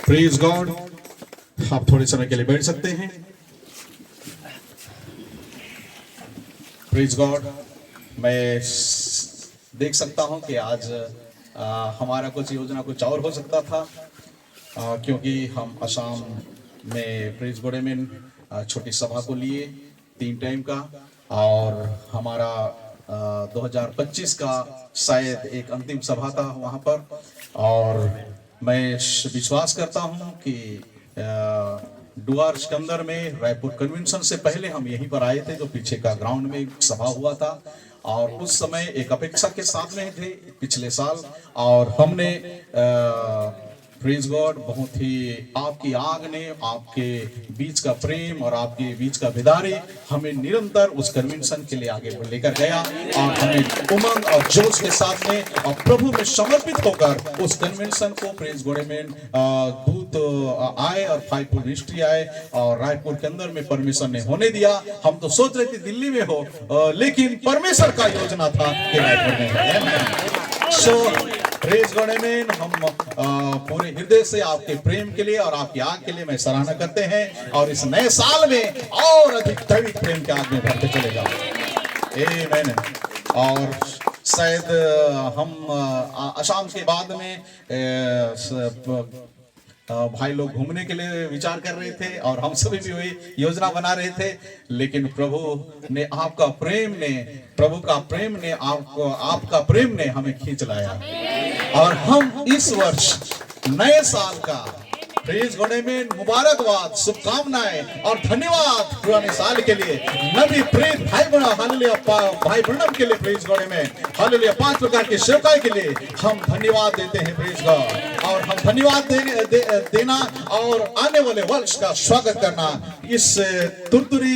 Praise God. आप थोड़े समय के लिए बैठ सकते हैं। Praise God. मैं देख सकता हूं कि आज हमारा कुछ योजना कुछ और हो सकता था, क्योंकि हम असम में प्रेज गॉड में छोटी सभा को लिए 3 टाइम का, और हमारा 2025 का शायद एक अंतिम सभा था वहाँ पर। और मैं विश्वास करता हूँ कि डुआर सिकंदर में रायपुर कन्वेंशन से पहले हम यहीं पर आए थे, जो पीछे का ग्राउंड में एक सभा हुआ था, और उस समय एक अपेक्षा के साथ में थे पिछले साल। और हमने प्रेज गॉड बहुत ही आपकी आग ने, आपके बीच का प्रेम और आपके बीच का बेदारी हमें निरंतर उस कन्वेंशन के लिए आगे लेकर गया, और हमें उमंग और जोश के साथ में और प्रभु में समर्पित होकर उस कन्वेंशन को प्रेज गॉड में दूत आए और 5 मिनिस्ट्री आए और रायपुर के अंदर में परमेश्वर ने होने दिया। हम तो सोच रहे थे दिल्ली में हो, लेकिन परमेश्वर का योजना था कि रायपुर में हो। सो प्रेज गॉड आमेन। हम पूरे हृदय से आपके प्रेम के लिए और आपकी आग के लिए मैं सराहना करते हैं, और इस नए साल में और अधिक दैविक प्रेम के आग में भरते चले जाओ। आमीन। और शायद हम असम के बाद में भाई लोग घूमने के लिए विचार कर रहे थे, और हम सभी भी वही योजना बना रहे थे, लेकिन प्रभु ने आपका प्रेम ने, प्रभु का प्रेम ने आपको, आपका प्रेम ने हमें खींच लाया, और हम इस वर्ष नए साल का प्रेज गॉड आमेन मुबारकबाद, शुभकामनाएं और धन्यवाद पुराने साल के लिए नबी प्रेम भाई बड़ा हालेलुया भाई ब्रनम के लिए प्रेज गॉड आमेन हालेलुया 5 प्रकार के सेवकाई के लिए हम धन्यवाद देते हैं प्रेज गॉड। और हम धन्यवाद देना और आने वाले वर्ष का स्वागत करना इस तुरतुरी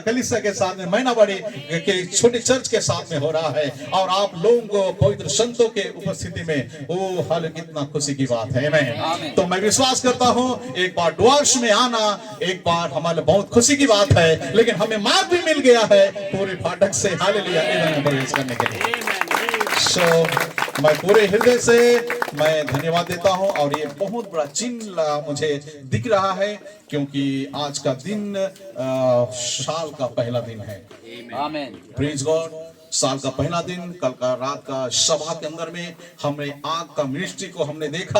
कलीसिया के साथ में मैनाबाड़ी के छोटे चर्च के साथ में हो रहा है, और आप लोगों को पवित्र संतों के उपस्थिति में ओ हाल कितना खुशी की बात है। मैं तो मैं विश्वास करता हूं एक बार डुआर्स में आना एक बार हमारे बहुत खुशी की बात है, लेकिन हमें मार्ग भी मिल गया है पूरे फाटक से हालेलुया में प्रवेश करने के लिए। मैं पूरे हृदय से मैं धन्यवाद देता हूं, और ये बहुत बड़ा चिन्ह मुझे दिख रहा है, क्योंकि आज का दिन साल का पहला दिन है। आमीन। Praise God. साल का पहला दिन, कल का रात का सभा के अंदर में हमने आग का मिनिस्ट्री को हमने देखा।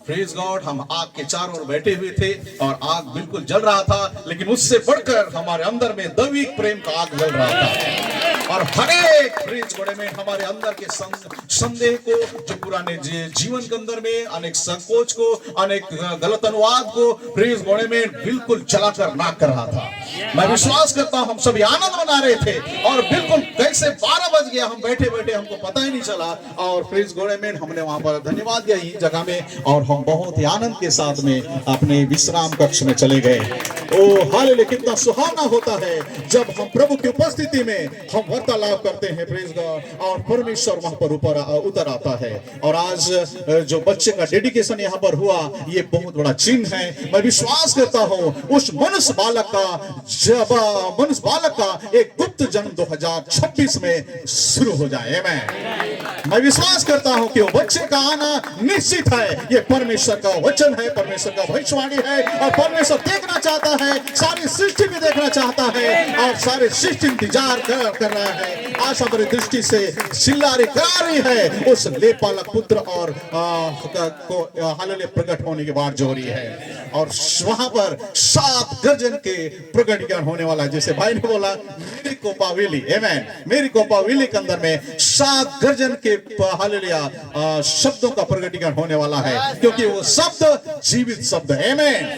Praise God. हम आग के चारों ओर बैठे हुए थे और आग बिल्कुल जल रहा था, लेकिन उससे बढ़कर हमारे अंदर में दैविक प्रेम का आग जल रहा था, और हर एक प्रेज गॉड में हमारे अंदर के संदेह को, जो पुराने जीवन के अंदर में अनेक संकोच को, अनेक गलत अनुवाद को प्रेज गॉड में बिल्कुल जलाकर नाक कर रहा था। मैं विश्वास करता हूं हम सभी आनंद मना रहे थे, और बिल्कुल कैसे 12 बज गया हम बैठे बैठे हमको पता ही नहीं चला, और प्रेज गॉड आमेन हमने वहां पर धन्यवाद दिया इस जगह में, और हम बहुत ही आनंद के साथ में अपने विश्राम कक्ष में चले गए। ओ हालेलुया कितना सुहावना होता है जब हम प्रभु की उपस्थिति में हम वार्तालाप करते हैं प्रेज गॉड, और परमेश्वर वहां पर ऊपर उतर आता है। और आज जो बच्चे का डेडिकेशन यहाँ पर हुआ ये बहुत बड़ा चिन्ह है। मैं विश्वास करता हूँ उस मनुष्य बालक का एक गुप्त जन्म 2026 में शुरू हो जाए। मैं विश्वास करता हूं कि वो बच्चे का आना निश्चित है। ये परमेश्वर का वचन है, परमेश्वर का भविष्यवाणी है, और परमेश्वर देखना चाहता है, सारी सृष्टि भी देखना चाहता है, और सारी सृष्टि इंतजार कर रहा है, आशा भरी दृष्टि से चिल्लारी करा रही है उस लेपालक पुत्र और को हालेलुया प्रकट होने की बात जो हो रही है। और वहां पर 7 गर्जन के प्रकटीकरण होने वाला है, जैसे भाई ने बोला मेरी कोपाविली आमेन, मेरी कोपाविली के अंदर में 7 गर्जन के हालेलुया शब्दों का प्रकटीकरण होने वाला है, क्योंकि वो शब्द जीवित शब्द है। आमेन।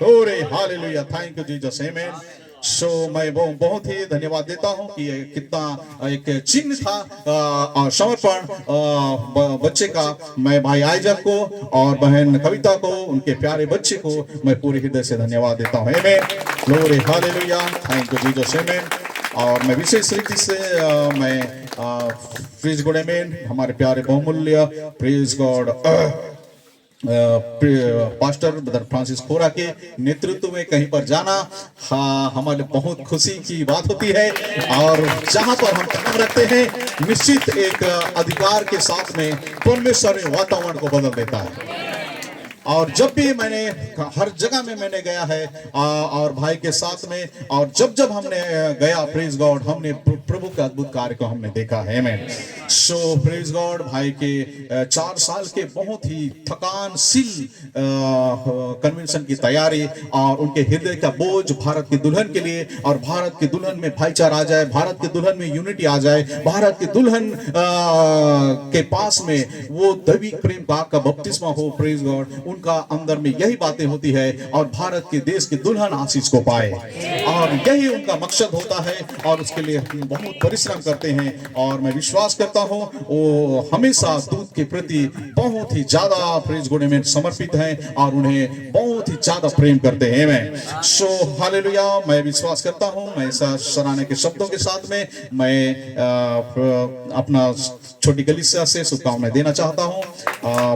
ओरे हालेलुया थैंक यू जीसस आमेन। मैं बहुत ही धन्यवाद देता हूं कि कितना एक चिन्ह था और समर्पण बच्चे का। मैं भाई आइजक को और बहन कविता को, उनके प्यारे बच्चे को मैं पूरे हृदय से धन्यवाद देता हूं। Amen. Glory hallelujah thank you Jesus amen. और मैं विशेष रीति से मैं प्रेज गॉड आमेन हमारे प्यारे बहुमूल्य praise God pastor brother Francis Khora के नेतृत्व में कहीं पर जाना हमारे बहुत खुशी की बात होती है, और जहां पर हम कदम रखते हैं निश्चित एक अधिकार के साथ में परमेश्वर वातावरण को बदल देता है। और जब भी मैंने हर जगह में मैंने गया है और भाई के साथ में, और जब जब हमने गया प्रेज गॉड, हमने प्रभु के अद्भुत कार्य को हमने देखा है। आमेन। सो प्रेज गॉड, भाई के 4 साल के बहुत ही थकानशील कन्वेंशन की तैयारी और उनके हृदय का बोझ भारत की दुल्हन के लिए, और भारत की दुल्हन में भाईचारा आ जाए, भारत की दुल्हन में यूनिटी आ जाए, भारत की दुल्हन के पास में वो दैविक प्रेम का बपतिस्मा हो। प्रेज गॉड, उनका अंदर में यही बातें होती है और भारत के देश की दुल्हन आशीष को पाए, और यही उनका मकसद होता है और उसके लिए हम बहुत परिश्रम करते हैं। और मैं विश्वास करता हूं वो हमेशा दूध के प्रति बहुत ही ज्यादा प्रेज गॉड में समर्पित हैं और उन्हें बहुत ही ज्यादा प्रेम करते हैं। मैं सो हालेलुया, मैं विश्वास करता हूं, मैं सराहना के शब्दों के साथ में मैं अपना छोटी कलीसिया से शुभकामनाएं देना चाहता हूं।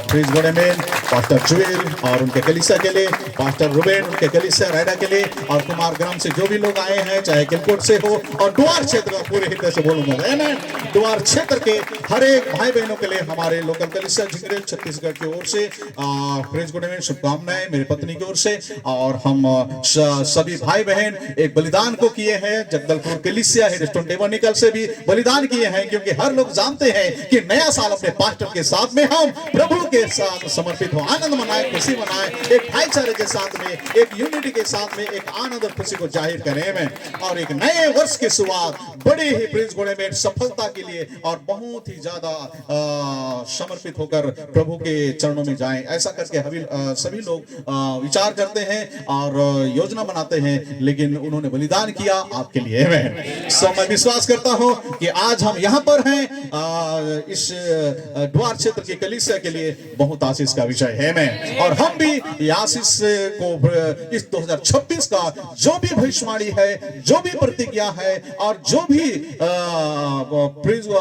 प्रेज गॉड आमेन। पास्टर जुएल और उनके कलीसिया के लिए, पास्टर रुबेन उनके कलीसिया रायडा के लिए, और कुमार ग्राम से जो भी लोग आए हैं, चाहे किलकोट से हो, और द्वार क्षेत्र का पूरे हृदय से बोलूंगा आमेन। द्वार क्षेत्र के हर एक भाई बहनों के लिए हमारे लोकल कलीसिया झिंगरेल छत्तीसगढ़ की ओर से प्रेज गॉड आमेन शुभकामनाएं, मेरी पत्नी की ओर से। और हम सभी भाई बहन एक बलिदान को किए हैं, जगदलपुर कलीसिया हेडस्टोन टेबरनेकल से भी बलिदान किए हैं, क्योंकि हर लोग जानते हैं कि नया साल अपने पास्टर के साथ में हम प्रभु के साथ समर्पित हो, आनंद मनाए, खुशी मनाए, एक भाईचारे के साथ में, एक यूनिटी के साथ में एक आनंद और खुशी को जाहिर करें में, और एक नए वर्ष की शुरुआत बड़े ही प्रेज गॉड में सफलता के लिए और बहुत ही ज्यादा समर्पित होकर प्रभु के चरणों में जाएं। ऐसा करके सभी लोग विचार करते हैं और योजना बनाते हैं, लेकिन उन्होंने बलिदान किया आपके लिए। मैं विश्वास करता हूं कि आज हम यहां पर हैं इस द्वार क्षेत्र के कलीसिया के लिए बहुत आशीष का विषय है। मैं और हम भी ये आशीष को इस 2026 का जो भी भविष्यवाणी है, जो भी प्रतिज्ञा है और जो भी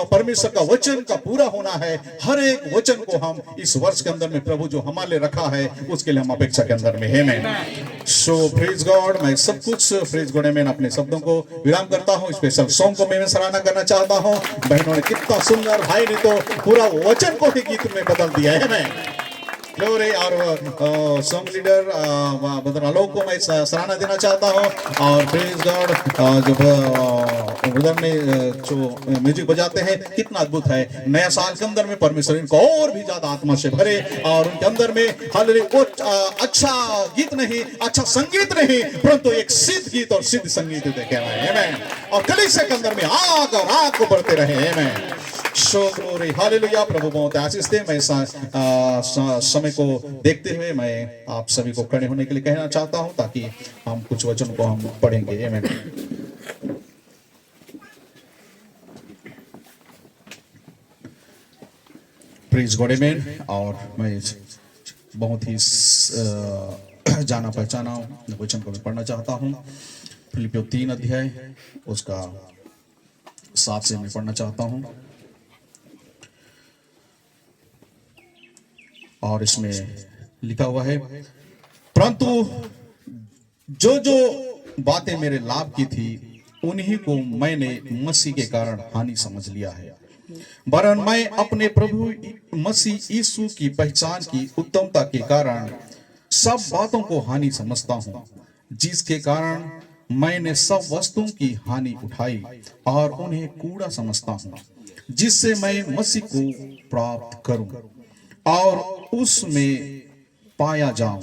परमेश्वर का वचन का पूरा होना है, हर एक वचन को हम इस वर्ष के अंदर में प्रभु जो हमारे लिए रखा है उसके लिए हम अपेक्षा के अंदर में है। मैं सो प्रेज गॉड, मैं सब कुछ प्रेज गॉड में अपने शब्दों को विराम करता हूं। स्पेशल सॉन्ग को मैं सराहना करना चाहता हूं। बहनों ने कितना सुंदर, भाई ने तो पूरा वचन को ही गीत में बदल दिया है। मैं ग्लोरी और सॉन्ग लीडर आलोक को मैं सराहना देना चाहता हूं। और प्रेज गॉड जो ब्रदर ने जो म्यूजिक बजाते हैं कितना अद्भुत है। नया साल के अंदर में परमेश्वर इनको और भी ज्यादा आत्मा से भरे और उनके अंदर में अच्छा गीत नहीं, अच्छा संगीत नहीं, परंतु एक सिद्ध गीत और सिद्ध संगीत देखे रहे और कलीसिया के अंदर में आग और आग को बढ़ते रहे। सो ग्लोरी हालेलुया। प्रभु बहुत आशीष दे। मैं समय को देखते हुए मैं आप सभी को खड़े होने के लिए कहना चाहता हूं ताकि हम कुछ वचन को हम पढ़ेंगे। आमीन। प्रेज गॉड आमीन। और मैं बहुत ही जाना पहचाना वचन को मैं पढ़ना चाहता हूं। फिलिपियों 3 अध्याय उसका 7 से मैं पढ़ना चाहता हूं। और इसमें लिखा हुआ है, परंतु जो जो बातें मेरे लाभ की थी उन्हीं को मैंने मसीह के कारण हानि समझ लिया है, वरन मैं अपने प्रभु मसीह यीशु की पहचान की उत्तमता के कारण सब बातों को हानि समझता हूं, जिसके कारण मैंने सब वस्तुओं की हानि उठाई और उन्हें कूड़ा समझता हूं, जिससे मैं मसीह को प्राप्त करूं और उसमें पाया जाऊं,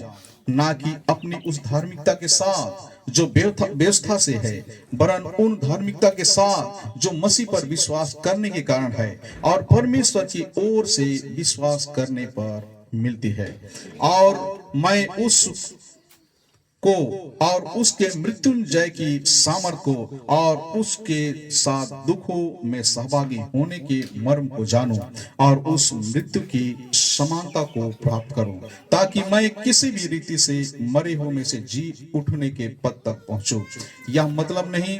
ना कि अपनी उस धार्मिकता के साथ जो व्यवस्था से है, वरन उन धार्मिकता के साथ जो मसीह पर विश्वास करने के कारण है और परमेश्वर की ओर से विश्वास करने पर मिलती है। और मैं उस को और उसके मृत्युंजय की सामर्थ को और उसके साथ दुखों में सहभागी होने के मर्म को जानूं और उस मृत्यु की समानता को प्राप्त करूं, ताकि मैं किसी भी रीति से मरे हुए में से जी उठने के पद तक पहुंचूं। यह मतलब नहीं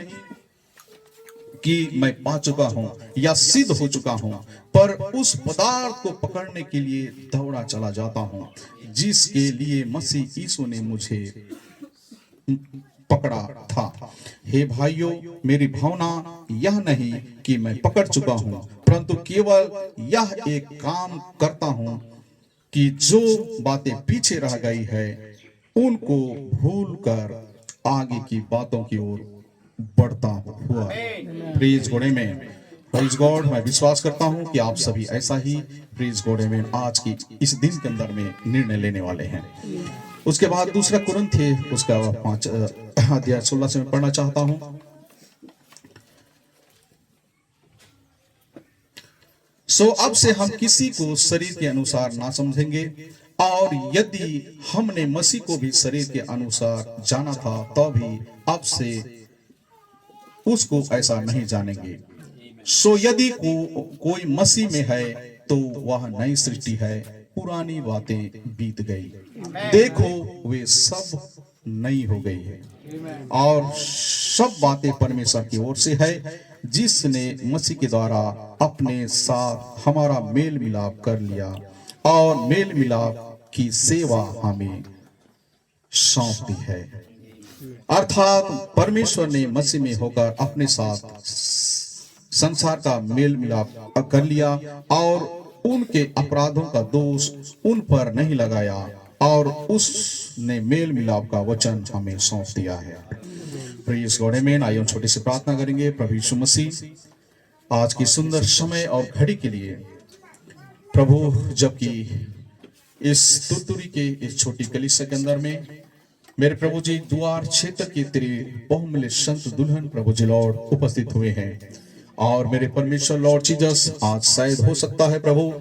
कि मैं पा चुका हूं या सिद्ध हो चुका हूं, पर उस पदार्थ को पकड़ने के लिए दौड़ा चला जाता हूं जिसके लिए मसीह यीशु ने मुझे पकड़ा था। हे भाइयों, मेरी भावना यह नहीं कि मैं पकड़ चुका हूं, परंतु केवल यह एक काम करता हूं कि जो बातें पीछे रह गई है उनको भूलकर आगे की बातों की ओर बढ़ता हुआ। Praise God amen. Praise God. मैं विश्वास करता हूं कि आप सभी ऐसा ही प्रेज गॉड आमेन आज की इस दिन के अंदर में निर्णय लेने वाले हैं। उसके बाद दूसरा कुरिन्थी उसका 5 अध्याय 16 से मैं पढ़ना चाहता हूं। सो अब से हम किसी को शरीर के अनुसार ना समझेंगे, और यदि हमने मसीह को भी शरीर के अनुसार जाना था तो भी अब से उसको ऐसा नहीं जानेंगे। सो यदि कोई मसीह में है तो वह नई सृष्टि है, पुरानी बातें बीत गई, देखो वे सब नई हो गई है। और सब बातें परमेश्वर की ओर से है, जिसने मसीह के द्वारा अपने साथ हमारा मेल मिलाप कर लिया और मेल मिलाप की सेवा हमें सौंप दी है। अर्थात परमेश्वर ने मसीह में होकर अपने साथ संसार का मेल मिलाप कर लिया और उनके अपराधों का दोष उन पर नहीं लगाया, और उसने मेल मिलाप का वचन हमें सौंप दिया है। प्रेज गॉड आमेन। आइए हम छोटी सी प्रार्थना करेंगे। प्रभु यीशु मसीह आज की सुंदर समय और घड़ी के लिए प्रभु, जबकि इस तुरतुरी के इस छोटी कलीसिया के अंदर में मेरे प्रभु जी द्वार क्षेत्र के तेरे बहुमूल्य संत दुल्हन प्रभु जी लॉर्ड उपस्थित हुए हैं, और मेरे परमेश्वर लॉर्ड जीसस आज शायद हो सकता है प्रभु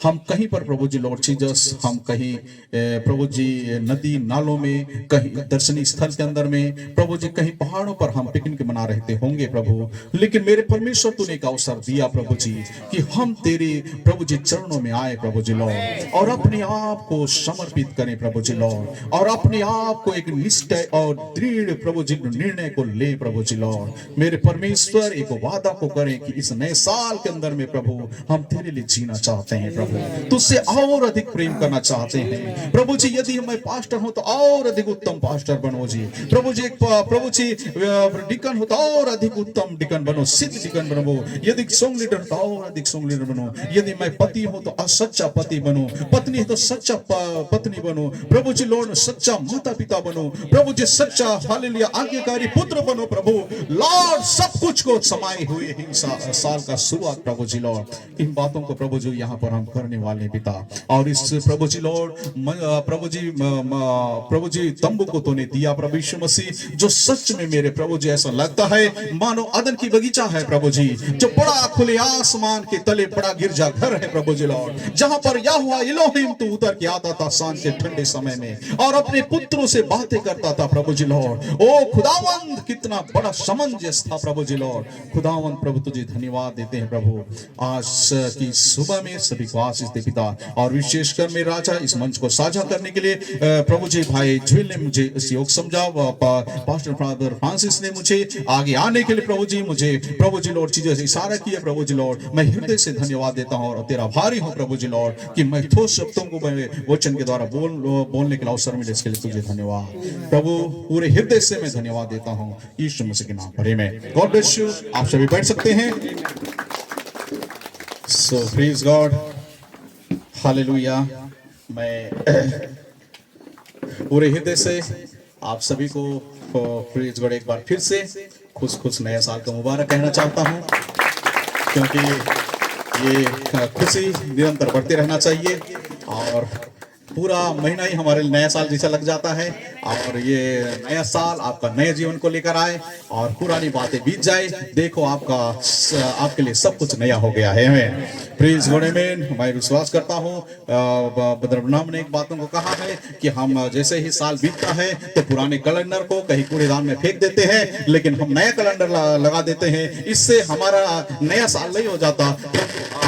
हम कहीं पर प्रभु जी लॉर्ड जीसस हम कहीं प्रभु जी नदी नालों में, कहीं दर्शनीय स्थल के अंदर में प्रभु जी, कहीं पहाड़ों पर हम पिकनिक मना रहते होंगे प्रभु, लेकिन मेरे परमेश्वर तूने एक अवसर दिया प्रभु जी कि हम तेरे प्रभु जी चरणों में आए प्रभु जी लॉर्ड, और अपने आप को समर्पित करें प्रभु जी लॉर्ड, और अपने आप को एक निश्चय और दृढ़ प्रभु जी निर्णय को ले प्रभु जी लॉर्ड। मेरे परमेश्वर एक वादा को करें कि इस नए साल के अंदर में प्रभु हम तेरे लिए जीना चाहते हैं प्रभु, तुझसे और अधिक प्रेम करना चाहते हैं प्रभु जी। यदि मैं पास्टर हूं तो और अधिक उत्तम पास्टर बनो जी प्रभु जी। प्रभु जी डिकन हो तो और अधिक उत्तम डिकन बनो, सिद्ध डिकन बनो। यदि सॉन्ग लीडर तो और अधिक सॉन्ग लीडर बनो। यदि मैं पति हूं तो सच्चा पति बनो, पत्नी है तो सच्चा पत्नी बनो प्रभु जी लॉर्ड, सच्चा माता पिता बनो प्रभु जी, सच्चा हालेलुया आज्ञाकारी पुत्र बनो प्रभु लॉर्ड। सब कुछ को समाये हुए साल का शुरुआत प्रभु जी लॉर्ड, इन बातों को प्रभु जी यहाँ पर हम करने वाले पिता, और इस प्रभु जी लॉर्ड प्रभु जी तंबू को तूने दिया प्रभु यीशु मसीह, जो सच में मेरे प्रभु जी ऐसा लगता है मानो अदन की बगीचा है प्रभु जी, जो बड़ा खुले आसमान के तले बड़ा गिरजा घर है प्रभु जी लॉर्ड, जहां पर यहोवा इलोहिम तू उतर के आता था सांझ के ठंडे समय में और अपने पुत्रों से बातें करता था प्रभु जी लॉर्ड। ओ खुदावंद, कितना बड़ा सामंजस्य था प्रभु जी लॉर्ड। खुदावंद प्रभु तुझे धन्यवाद देते हैं प्रभु, आज की सुबह में सभी को आशीष दे पिता, और विशेषकर मेरे राजा इस मंच को साझा करने के लिए प्रभु जी भाई जुएल ने मुझे इस योग समझा, पास्टर फादर फ्रांसिस ने मुझे आगे आने के लिए प्रभु जी मुझे प्रभु जी लॉर्ड चीजें इशारा किया प्रभु जी लॉर्ड। मैं हृदय से धन्यवाद देता हूं और तेरा आभारी हूं प्रभु जी लॉर्ड कि मैं ठोस शब्दों को मैं वचन के द्वारा बोलने के लिए अवसर मिले, इसके लिए तुझे धन्यवाद प्रभु, पूरे हृदय से मैं धन्यवाद देता हूं यीशु मसीह के नाम पर आमीन। God bless you. आप सभी बैठ सकते हैं। सो प्रेज गॉड, हालेलुया। मैं पूरे हृदय से आप सभी को प्रेज गॉड एक बार फिर से खुश नया साल का मुबारक कहना चाहता हूं, क्योंकि ये खुशी निरंतर बढ़ते रहना चाहिए और पूरा महीना ही हमारे नया साल जैसा लग जाता है, और ये नया साल आपका नए जीवन को लेकर आए और पुरानी बातें बीत जाए। देखो आपके लिए सब कुछ नया हो गया है। आमीन। प्रेज गॉड आमीन। मैं विश्वास करता हूँ बद्रनाम ने एक बातों को कहा है कि हम जैसे ही साल बीतता है तो पुराने कैलेंडर को कहीं कूड़ेदान में फेंक देते हैं, लेकिन हम नया कैलेंडर लगा देते हैं, इससे हमारा नया साल नहीं हो जाता।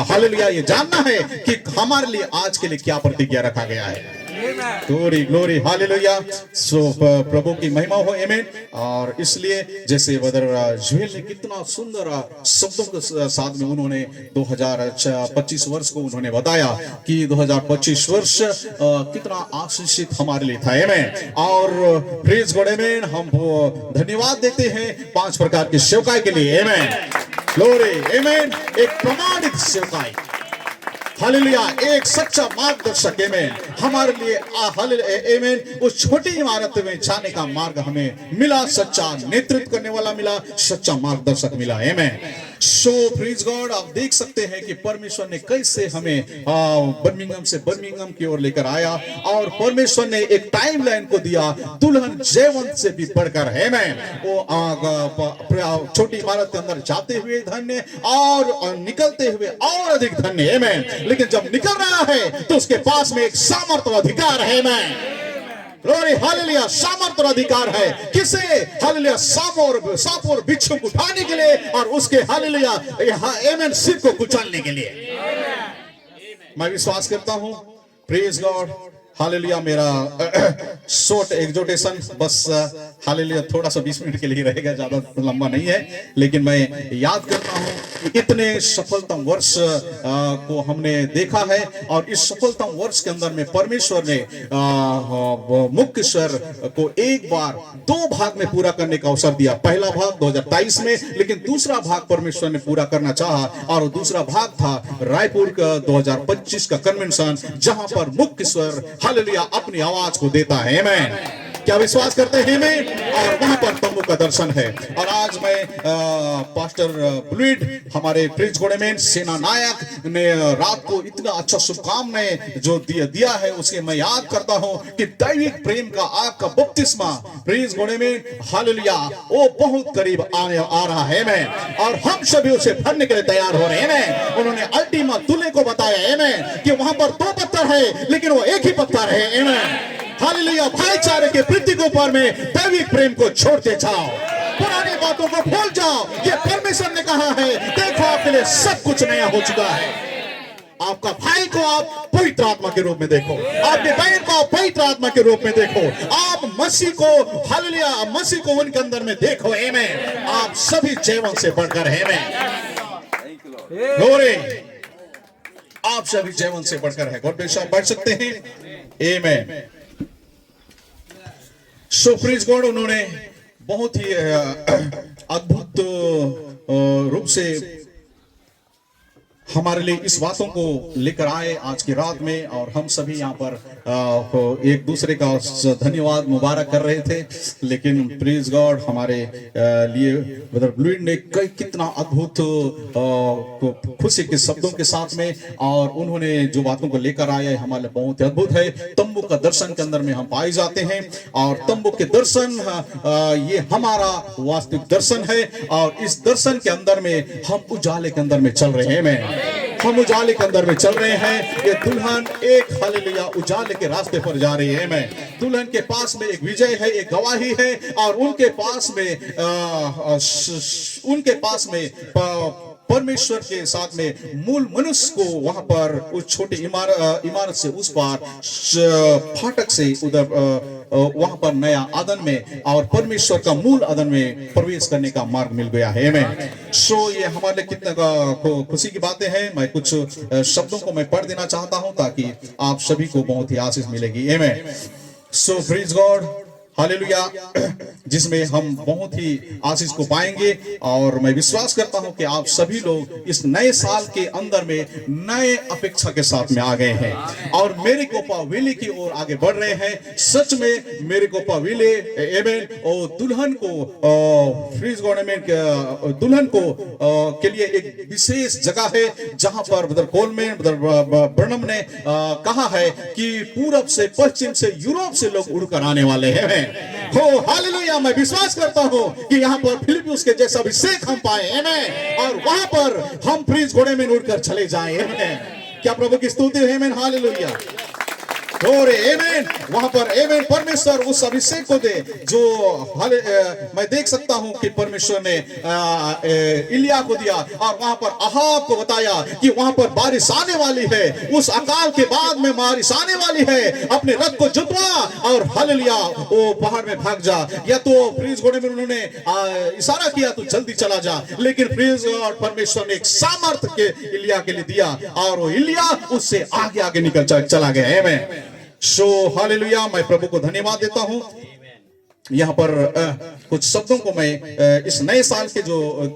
हालेलुया। ये जानना है कि हमारे लिए आज के लिए क्या प्रतिज्ञा रखा गया है। Glory glory hallelujah. सो प्रभु की महिमा हो आमीन। और इसलिए जैसे ब्रदर जुएल ने कितना सुंदर शब्दों के साथ में उन्होंने 2025 वर्ष को उन्होंने बताया कि 2025 वर्ष कितना आशीषित हमारे लिए था आमीन। और प्रेज गॉड आमीन। हम धन्यवाद देते हैं 5 प्रकार की सेवकाई के लिए आमीन। ग्लोरी आमीन। एक प्रमाणित सेवकाई, हालेलुया, एक सच्चा मार्गदर्शक आमेन हमारे लिए हालेलुया आमेन उस छोटी इमारत में जाने का मार्ग हमें मिला, सच्चा नेतृत्व करने वाला मिला, सच्चा मार्गदर्शक मिला आमेन। सो प्रेज गॉड, आप देख सकते हैं कि परमेश्वर ने कैसे हमें बर्मिंघम से बर्मिंघम की ओर लेकर आया और परमेश्वर ने एक टाइमलाइन को दिया दुल्हन जयवंत से भी बढ़कर है मैं वो छोटी इमारत के अंदर जाते हुए धन्य और निकलते हुए और अधिक धन्य है मैं, लेकिन जब निकल रहा है तो उसके पास में एक सामर्थ और अधिकार है मैं। ग्लोरी हालेलुया, सामर्थ और अधिकार है किसे? हालेलुया, सांप और बिच्छू को उठाने के लिए और उसके हालेलुया आमेन सिर को कुचलने के लिए। मैं विश्वास करता हूं प्रेज गॉड हालेलुया। मेरा शॉर्ट एग्जोटेशन बस हालेलुया थोड़ा सा 20 मिनट के लिए रहेगा, ज्यादा लंबा नहीं है, लेकिन मैं याद करता हूं कि इतने सफलतम वर्ष को हमने देखा है और इस सफलतम वर्ष के अंदर में परमेश्वर ने मुख्य स्वर को एक बार 2 भाग में पूरा करने का अवसर दिया। पहला भाग 2023 में, लेकिन दूसरा भाग परमेश्वर ने पूरा करना चाहा और दूसरा भाग था रायपुर का 2025 का कन्वेंशन, जहां पर मुख्य स्वर हालेलुया अपनी आवाज को देता है। आमेन। क्या विश्वास करते हैं में? और वहां पर तंबू का दर्शन है। और आज मैं पास्टर ब्लूइड हमारे प्रिंस गोडेमेन सेना नायक ने रात को इतना अच्छा शुभकामनाएं जो दिया है उसके मैं याद करता हूं कि दैविक प्रेम का आग का बपतिस्मा प्रिंस गोडेमेन हालेलुया वो बहुत करीब आ रहा है मैं, और हम सभी उसे भरने के लिए तैयार हो रहे हैं। उन्होंने अल्टीमा दूल्हे को बताया है कि वहां पर 2 पत्थर है लेकिन वो एक ही पत्थर है। हालेलुया, भाईचारे के प्रतीक ऊपर में दैविक प्रेम को छोड़ते जाओ, पुरानी बातों को भूल जाओ। ये परमेश्वर ने कहा है, देखो आपके लिए सब कुछ नया हो चुका है। आपका भाई को आप पवित्र आत्मा के रूप में देखो, आपके बहन को आप पवित्र आत्मा के रूप में देखो, आप मसीह को हालेलुया मसीह को उनके अंदर में देखो। आमेन। आप सभी जीवन से बढ़कर है आमेन। ग्लोरी, आप सभी जीवन से बढ़कर है। God bless you. बढ़ सकते हैं। आमेन। सो प्रेज गॉड, उन्होंने बहुत ही अद्भुत रूप से हमारे लिए इस बातों को लेकर आए आज की रात में, और हम सभी यहाँ पर एक दूसरे का धन्यवाद मुबारक कर रहे थे। लेकिन प्रेज गॉड हमारे लिए ब्रदर ब्लूइड ने कितना अद्भुत खुशी के शब्दों के साथ में, और उन्होंने जो बातों को लेकर आए हैं हमारे लिए बहुत ही अद्भुत है। तंबू का दर्शन के अंदर में हम पाए जाते हैं, और तंबू के दर्शन ये हमारा वास्तविक दर्शन है, और इस दर्शन के अंदर में हम उजाले के अंदर में चल रहे हैं। हम उजाले के अंदर में चल रहे हैं। ये दुल्हन एक हालेलुया उजाले के रास्ते पर जा रही है। मैं दुल्हन के पास में एक विजय है, एक गवाही है, और उनके पास में परमेश्वर के साथ में मूल मनुष्य को वहां पर उस छोटी इमारत से उस पार फाटक से उधर वहां पर नया आदन में और परमेश्वर का मूल आदन में प्रवेश करने का मार्ग मिल गया है। मैं सो ये हमारे लिए कितना खुशी की बातें हैं। मैं कुछ शब्दों को मैं पढ़ देना चाहता हूं ताकि आप सभी को बहुत ही आशीष मिलेगी। आमेन। सो प्रेज गॉड हालेलुया, जिसमें हम बहुत ही आशीष को पाएंगे, और मैं विश्वास करता हूं कि आप सभी लोग इस नए साल के अंदर में नए अपेक्षा के साथ में आ गए हैं और मेरे कोपा विले की ओर आगे बढ़ रहे हैं। सच में मेरे कोपा विले आमेन और दुल्हन को फ्रीज गवर्नमेंट दुल्हन को के लिए एक विशेष जगह है, जहां पर ब्रदर कोलमैन ब्रदर ब्रनम ने कहा है कि पूरब से पश्चिम से यूरोप से लोग उड़कर आने वाले हैं। हो हालेलुया, मैं विश्वास करता हूं कि यहाँ पर फिलिपियुस के जैसा अभिषेक हम पाए आमेन, और वहां पर हम प्रिंस घोड़े में उड़कर चले जाएं। आमेन। क्या प्रभु की स्तुति है। Amen hallelujah. आमेन। वहां पर आमेन परमेश्वर उस अभिषेक को दे जो मैं देख सकता हूं कि परमेश्वर ने इलिया को दिया, और वहां पर अहाब को बताया कि वहां पर बारिश आने वाली है, उस अकाल के बाद में बारिश आने वाली है, अपने रथ को जुतवा और हालेलुया वो पहाड़ में भाग जा। या तो प्रिंस घोड़े में उन्होंने इशारा किया तो जल्दी चला जा, लेकिन प्रिंस और परमेश्वर ने एक सामर्थ के इलिया के लिए दिया, और वो इलिया उससे आगे आगे निकल चला गया। आमेन। सो हालेलुया, मैं प्रभु को धन्यवाद देता हूं। यहाँ पर कुछ शब्दों को मैं इस नए साल के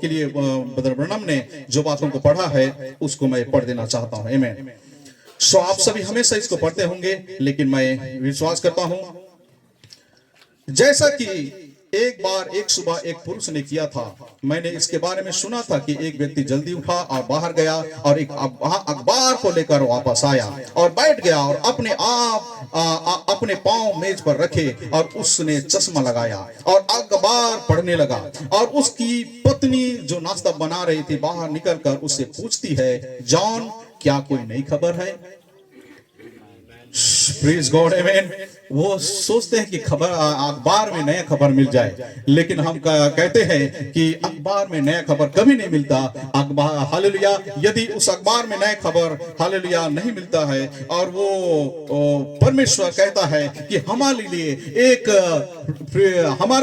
के लिए ब्रदर ब्रनम ने जो बातों को पढ़ा है उसको मैं पढ़ देना चाहता हूं। आमेन। सो आप सभी हमेशा इसको पढ़ते होंगे, लेकिन मैं विश्वास करता हूं जैसा कि एक बार एक सुबह एक पुरुष ने किया था। मैंने इसके बारे में सुना था कि एक व्यक्ति जल्दी उठा और बाहर गया और एक अखबार को लेकर वापस आया और बैठ गया और अपने आप अपने पांव मेज पर रखे और उसने चश्मा लगाया और अखबार पढ़ने लगा। और उसकी पत्नी जो नाश्ता बना रही थी बाहर निकलकर उससे पूछती है, जॉन क्या कोई नई खबर है? प्रेज गॉड, आमेन। वो सोचते हैं कि खबर अखबार में नया खबर मिल जाए, लेकिन हम कहते हैं कि अखबार में नया खबर कभी नहीं मिलता। अखबार, हालेलुया, यदि उस अखबार में नया खबर, हालेलुया, नहीं मिलता है और वो परमेश्वर कहता है कि हमारे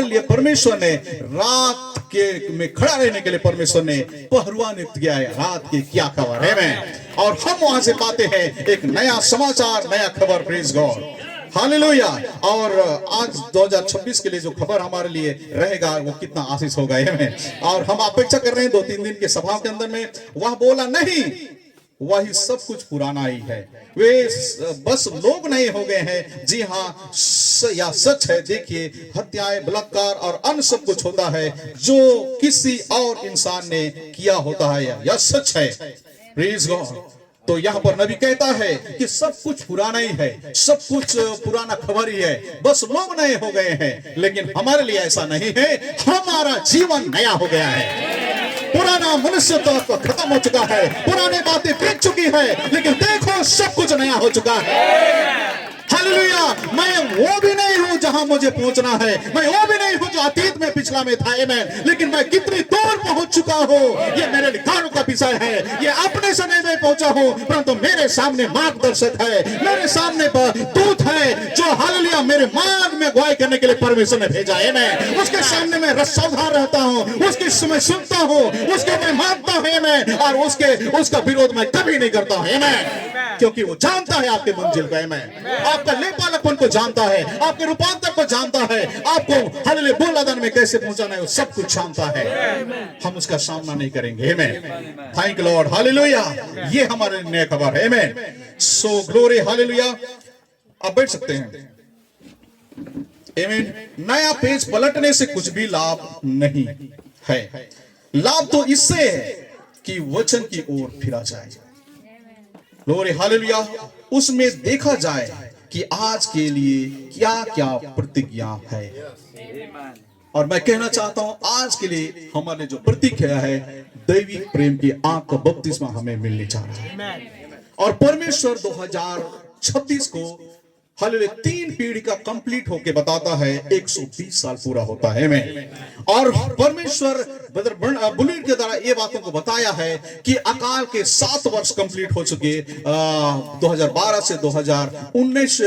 लिए परमेश्वर ने रात के में खड़ा रहने के लिए परमेश्वर ने पहरुआ नियुक्त किया है, रात की क्या खबर है मैं, और हम वहां से पाते हैं एक नया समाचार, नया खबर। Praise God, hallelujah. और आज 2026 के लिए जो खबर हमारे लिए रहेगा वो कितना आशीष होगा हमें। और हम अपेक्षा कर रहे हैं 2-3 दिन के सभा के अंदर में वह बोला नहीं, वही सब कुछ पुराना ही है, वे बस लोग नहीं हो गए हैं। जी हाँ, या सच है। देखिए, हत्याएं, बलात्कार और अन्य सब कुछ होता है जो किसी और इंसान ने किया होता है, यह सच है। Praise God. तो यहाँ पर नबी कहता है कि सब कुछ पुराना ही है, सब कुछ पुराना खबर ही है, बस लोग नए हो गए हैं। लेकिन हमारे लिए ऐसा नहीं है, हमारा जीवन नया हो गया है। पुराना मनुष्यत्व तो खत्म हो चुका है, पुरानी बातें बीत चुकी है, लेकिन देखो सब कुछ नया हो चुका है। हालेलुया। मैं वो भी नहीं हूं जहां मुझे पहुंचना है, मैं वो भी नहीं हूं जो अतीत में पिछला में था, आमेन। लेकिन मैं कितनी दूर पहुंच चुका हूं, ये मेरे लिखानों का विषय है। ये अपने से नहीं मैं पहुंचा हूं, परंतु मेरे सामने मार्गदर्शक है, मेरे सामने दूत है जो हालेलुया मेरे मार्ग में अगुवाई करने के लिए परमेश्वर ने भेजा है। मैं उसके सामने मैं सावधान रहता हूं, उसकी मैं सुनता हूं, उसके मैं मानता हूं, मैं और उसका विरोध मैं कभी नहीं करता हूं, मैं, क्योंकि वो जानता है आपके मंजिल को, मैं आपका लेपालकपन को जानता है, आपके रूपांतर को जानता है, आपको हालेलुया बुलंदन में कैसे पहुंचाना है वो सब कुछ जानता है। हम उसका सामना नहीं करेंगे, amen. Thank you Lord, hallelujah. ये हमारे नया खबर है, आमेन। सो ग्लोरी, हालेलुया। अब बैठ सकते हैं, आमेन। नया पेज पलटने से कुछ भी लाभ नहीं है। लाभ तो इससे है कि वचन की ओर फिरा जाए, ग्लोरी, हालेलुया। उसमें देखा जाए कि आज के लिए क्या क्या प्रतिज्ञा है। और मैं कहना चाहता हूं आज के लिए हमारे जो प्रतिज्ञा है, दैविक प्रेम की आंख का बपतिस्मा हमें मिलने जा रहा है। और परमेश्वर 2026 को हालेलुया 3 पीढ़ी का कंप्लीट होके बताता है, 120 साल पूरा होता है में। और परमेश्वर बुलेट के द्वारा ये बातों को बताया है कि अकाल के 7 वर्ष कंप्लीट हो चुके, 2012 से 2019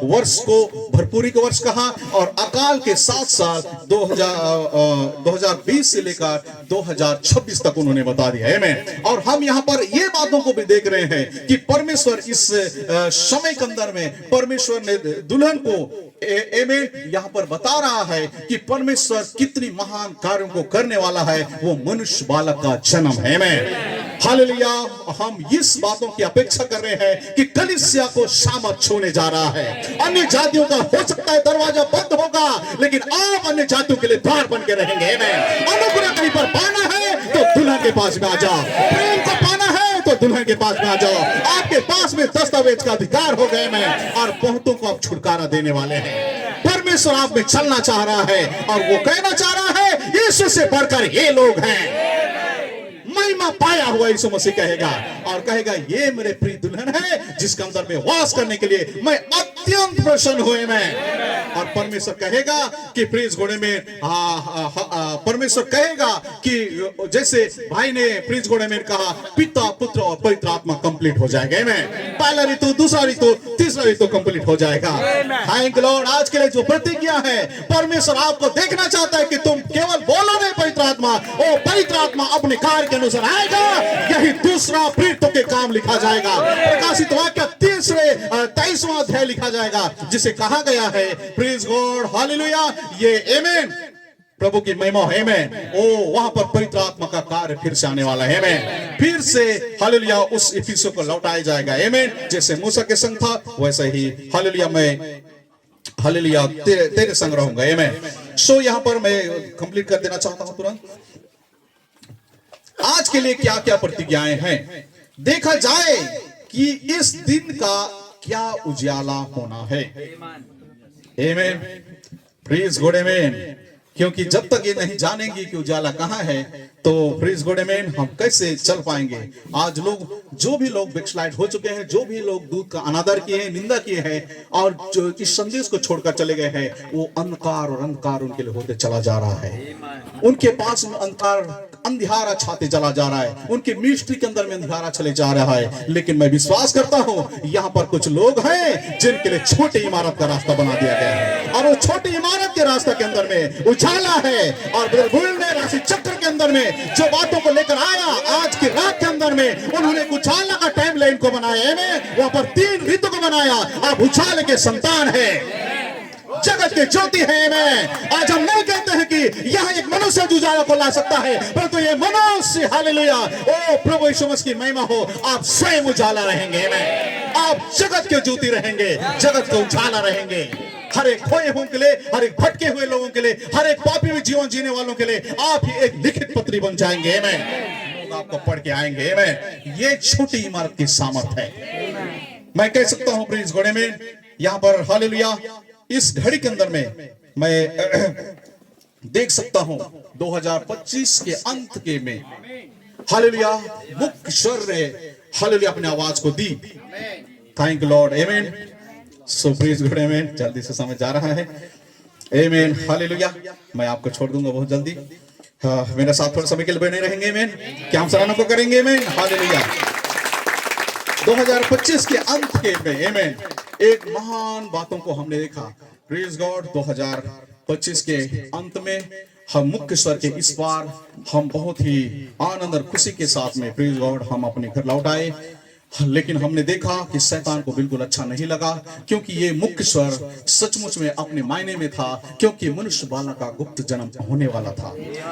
वर्ष को भरपूरी के वर्ष कहा, और अकाल के 7 साल 2020 से लेकर 2026 तक उन्होंने बता दिया है में। और हम यहाँ पर ये बातों को भी देख रहे हैं कि परमेश्वर इस समय के अंदर में परमेश्वर ने दुल्हन को यहाँ पर बता रहा है कि परमेश्वर कितनी महान कार्यों को करने वाला है। वो मनुष्य बालक का जन्म है में, हालेलुया। हम इस बातों की अपेक्षा कर रहे हैं कि कलीसिया को सामर्थ छूने जा रहा है। अन्य जातियों का हो सकता है दरवाजा बंद होगा, लेकिन आप अन्य जातियों के लिए द्वार बन के रहेंगे में। अनुग्रह कहीं पर पाना है तो दुल्हन के पास में आ जाओ, प्रेम को पाना है तो दुल्हन के पास में आ जाओ। आपके पास में दस्तावेज का अधिकार हो गए में, और बहुतों को आप छुटकारा देने वाले हैं। परमेश्वर आप में चलना चाह रहा है, और वो कहना चाह रहा है यीशु से बढ़कर ये लोग हैं। महिमा पाया हुआ यीशु मसीह कहेगा, और कहेगा ये मेरे प्रिय दुल्हन है जिसके अंदर में वास करने के लिए मैं अत्यंत प्रसन्न हुए मैं। और परमेश्वर कहेगा कि प्रेज घोड़े में परमेश्वर कहेगा कि जैसे भाई ने प्रेज घोड़े में कहा, पिता, पुत्र और पवित्र आत्मा कंप्लीट हो जाएगा में। पहला ऋतु, दूसरा ऋतु, तीसरा ऋतु कंप्लीट हो जाएगा। Thank Lord. आज के लिए जो प्रतिज्ञा है, परमेश्वर आपको देखना चाहता है कि तुम केवल बोलो नहीं पवित्र आत्मा, ओ पवित्र आत्मा अपने कार्य के अनुसार आएगा। यही दूसरा प्रेरितों के काम लिखा जाएगा। प्रकाशित वाक्य 23वां अध्याय लिखा जाएगा, जिसे कहा गया है, प्रेज गॉड, हालेलुया, ये आमेन, प्रभु की महिमा है मैं, ओ वहां पर पवित्र आत्मा का कार्य फिर से आने वाला है मैं, फिर से हालेलुया उस इफिसों को लौटाया जाएगा आमेन। जैसे मूसा के संग था वैसे ही हालेलुया मैं हालेलुया तेरे संग रहूंगा आमेन। सो यहां पर मैं कंप्लीट कर देना चाहता हूं तुरंत। आज के लिए क्या क्या प्रतिज्ञाएं हैं, देखा जाए कि इस दिन का क्या उजाला होना है आमेन। प्रेज गॉड आमेन। क्योंकि जब तक ये नहीं जानेंगे कि उजाला कहां है तो प्रेज गॉड आमेन हम कैसे चल पाएंगे। आज लोग जो भी लोग बैकस्लाइड हो चुके हैं, जो भी लोग दूध का अनादर किए हैं, निंदा किए हैं और जो इस संदेश को छोड़कर चले गए हैं, वो अंधकार और अंधकार उनके लिए होते चला जा रहा है। उनके पास में अंधकार अंधियारा छाते चला जा रहा है, उनके मिनिस्ट्री के अंदर में अंधियारा चले जा रहा है। लेकिन मैं विश्वास करता हूं यहाँ पर कुछ लोग हैं जिनके लिए छोटी इमारत का रास्ता बना दिया गया है और वो छोटी इमारत के रास्ते के अंदर में उजाला है। और ब्रदर बुल ने राशि चक्र के अंदर में जो बातों को लेकर आया, आज की रात के अंदर में उन्होंने उजाला का टाइम लाइन को बनाया है, वहां पर 3 ऋतु को बनाया। आप उजाले के संतान है, जगत के ज्योति है मैं। आज हम नहीं कहते हैं कि यह एक मनुष्य उजाला को ला सकता है, परंतु ये मनुष्य हालेलुया ओ प्रभु यीशु मसीह की महिमा हो, आप स्वयं उजाला रहेंगे मैं, आप जगत के ज्योति रहेंगे, जगत के उजाला रहेंगे। हर एक खोए हुए के लिए, हर एक भटके हुए लोगों के लिए, हर एक पापी में जीवन जीने वालों के लिए आप ही एक लिखित पत्री बन जाएंगे मैं, लोग आपको पढ़ के आएंगे मैं। ये छोटी इमारत की सामर्थ है। मैं कह सकता हूं प्लीज घोड़े में यहां पर हालेलुया इस घड़ी के अंदर में मैं देख सकता हूं 2025 के अंत के में हालेलुया मुख्य स्वर ने हालेलुया अपनी आवाज को दी। Thank Lord amen. So please good amen. जल्दी से समझ जा रहा है आमेन हालेलुया। मैं आपको छोड़ दूंगा बहुत जल्दी। मेरे साथ थोड़े समय के लिए बने रहेंगे आमेन। क्या हम सराहना को करेंगे आमेन हालेलुया। 2025 के अंत के में आमेन एक महान बातों को हमने देखा। प्रेज गॉड 2025 के अंत में हम मुख्य स्वर के इस बार हम बहुत ही आनंद और खुशी के साथ में प्रेज गॉड हम अपने घर लौट आए। लेकिन हमने देखा कि शैतान को बिल्कुल अच्छा नहीं लगा, क्योंकि ये मुख्य स्वर सचमुच में अपने मायने में था, क्योंकि मनुष्य बालक का गुप्त जन्म होने वाला था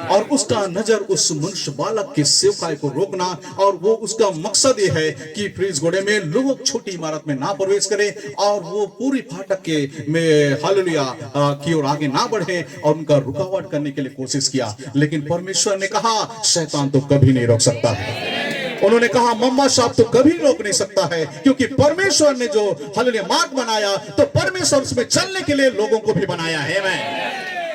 और उसका नजर उस मनुष्य बालक के सेवकाई को रोकना, और वो उसका मकसद ये है कि प्रेज गॉड में लोग छोटी इमारत में ना प्रवेश करें और वो पूरी फाटक के में हालेलुया की ओर आगे ना बढ़े और उनका रुकावट करने के लिए कोशिश किया। लेकिन परमेश्वर ने कहा शैतान तो कभी नहीं रोक सकता है। उन्होंने कहा मम्मा साहब तो कभी रोक नहीं सकता है, क्योंकि परमेश्वर ने जो हालेलुया मार्ग बनाया तो परमेश्वर उसमें चलने के लिए लोगों को भी बनाया है मैं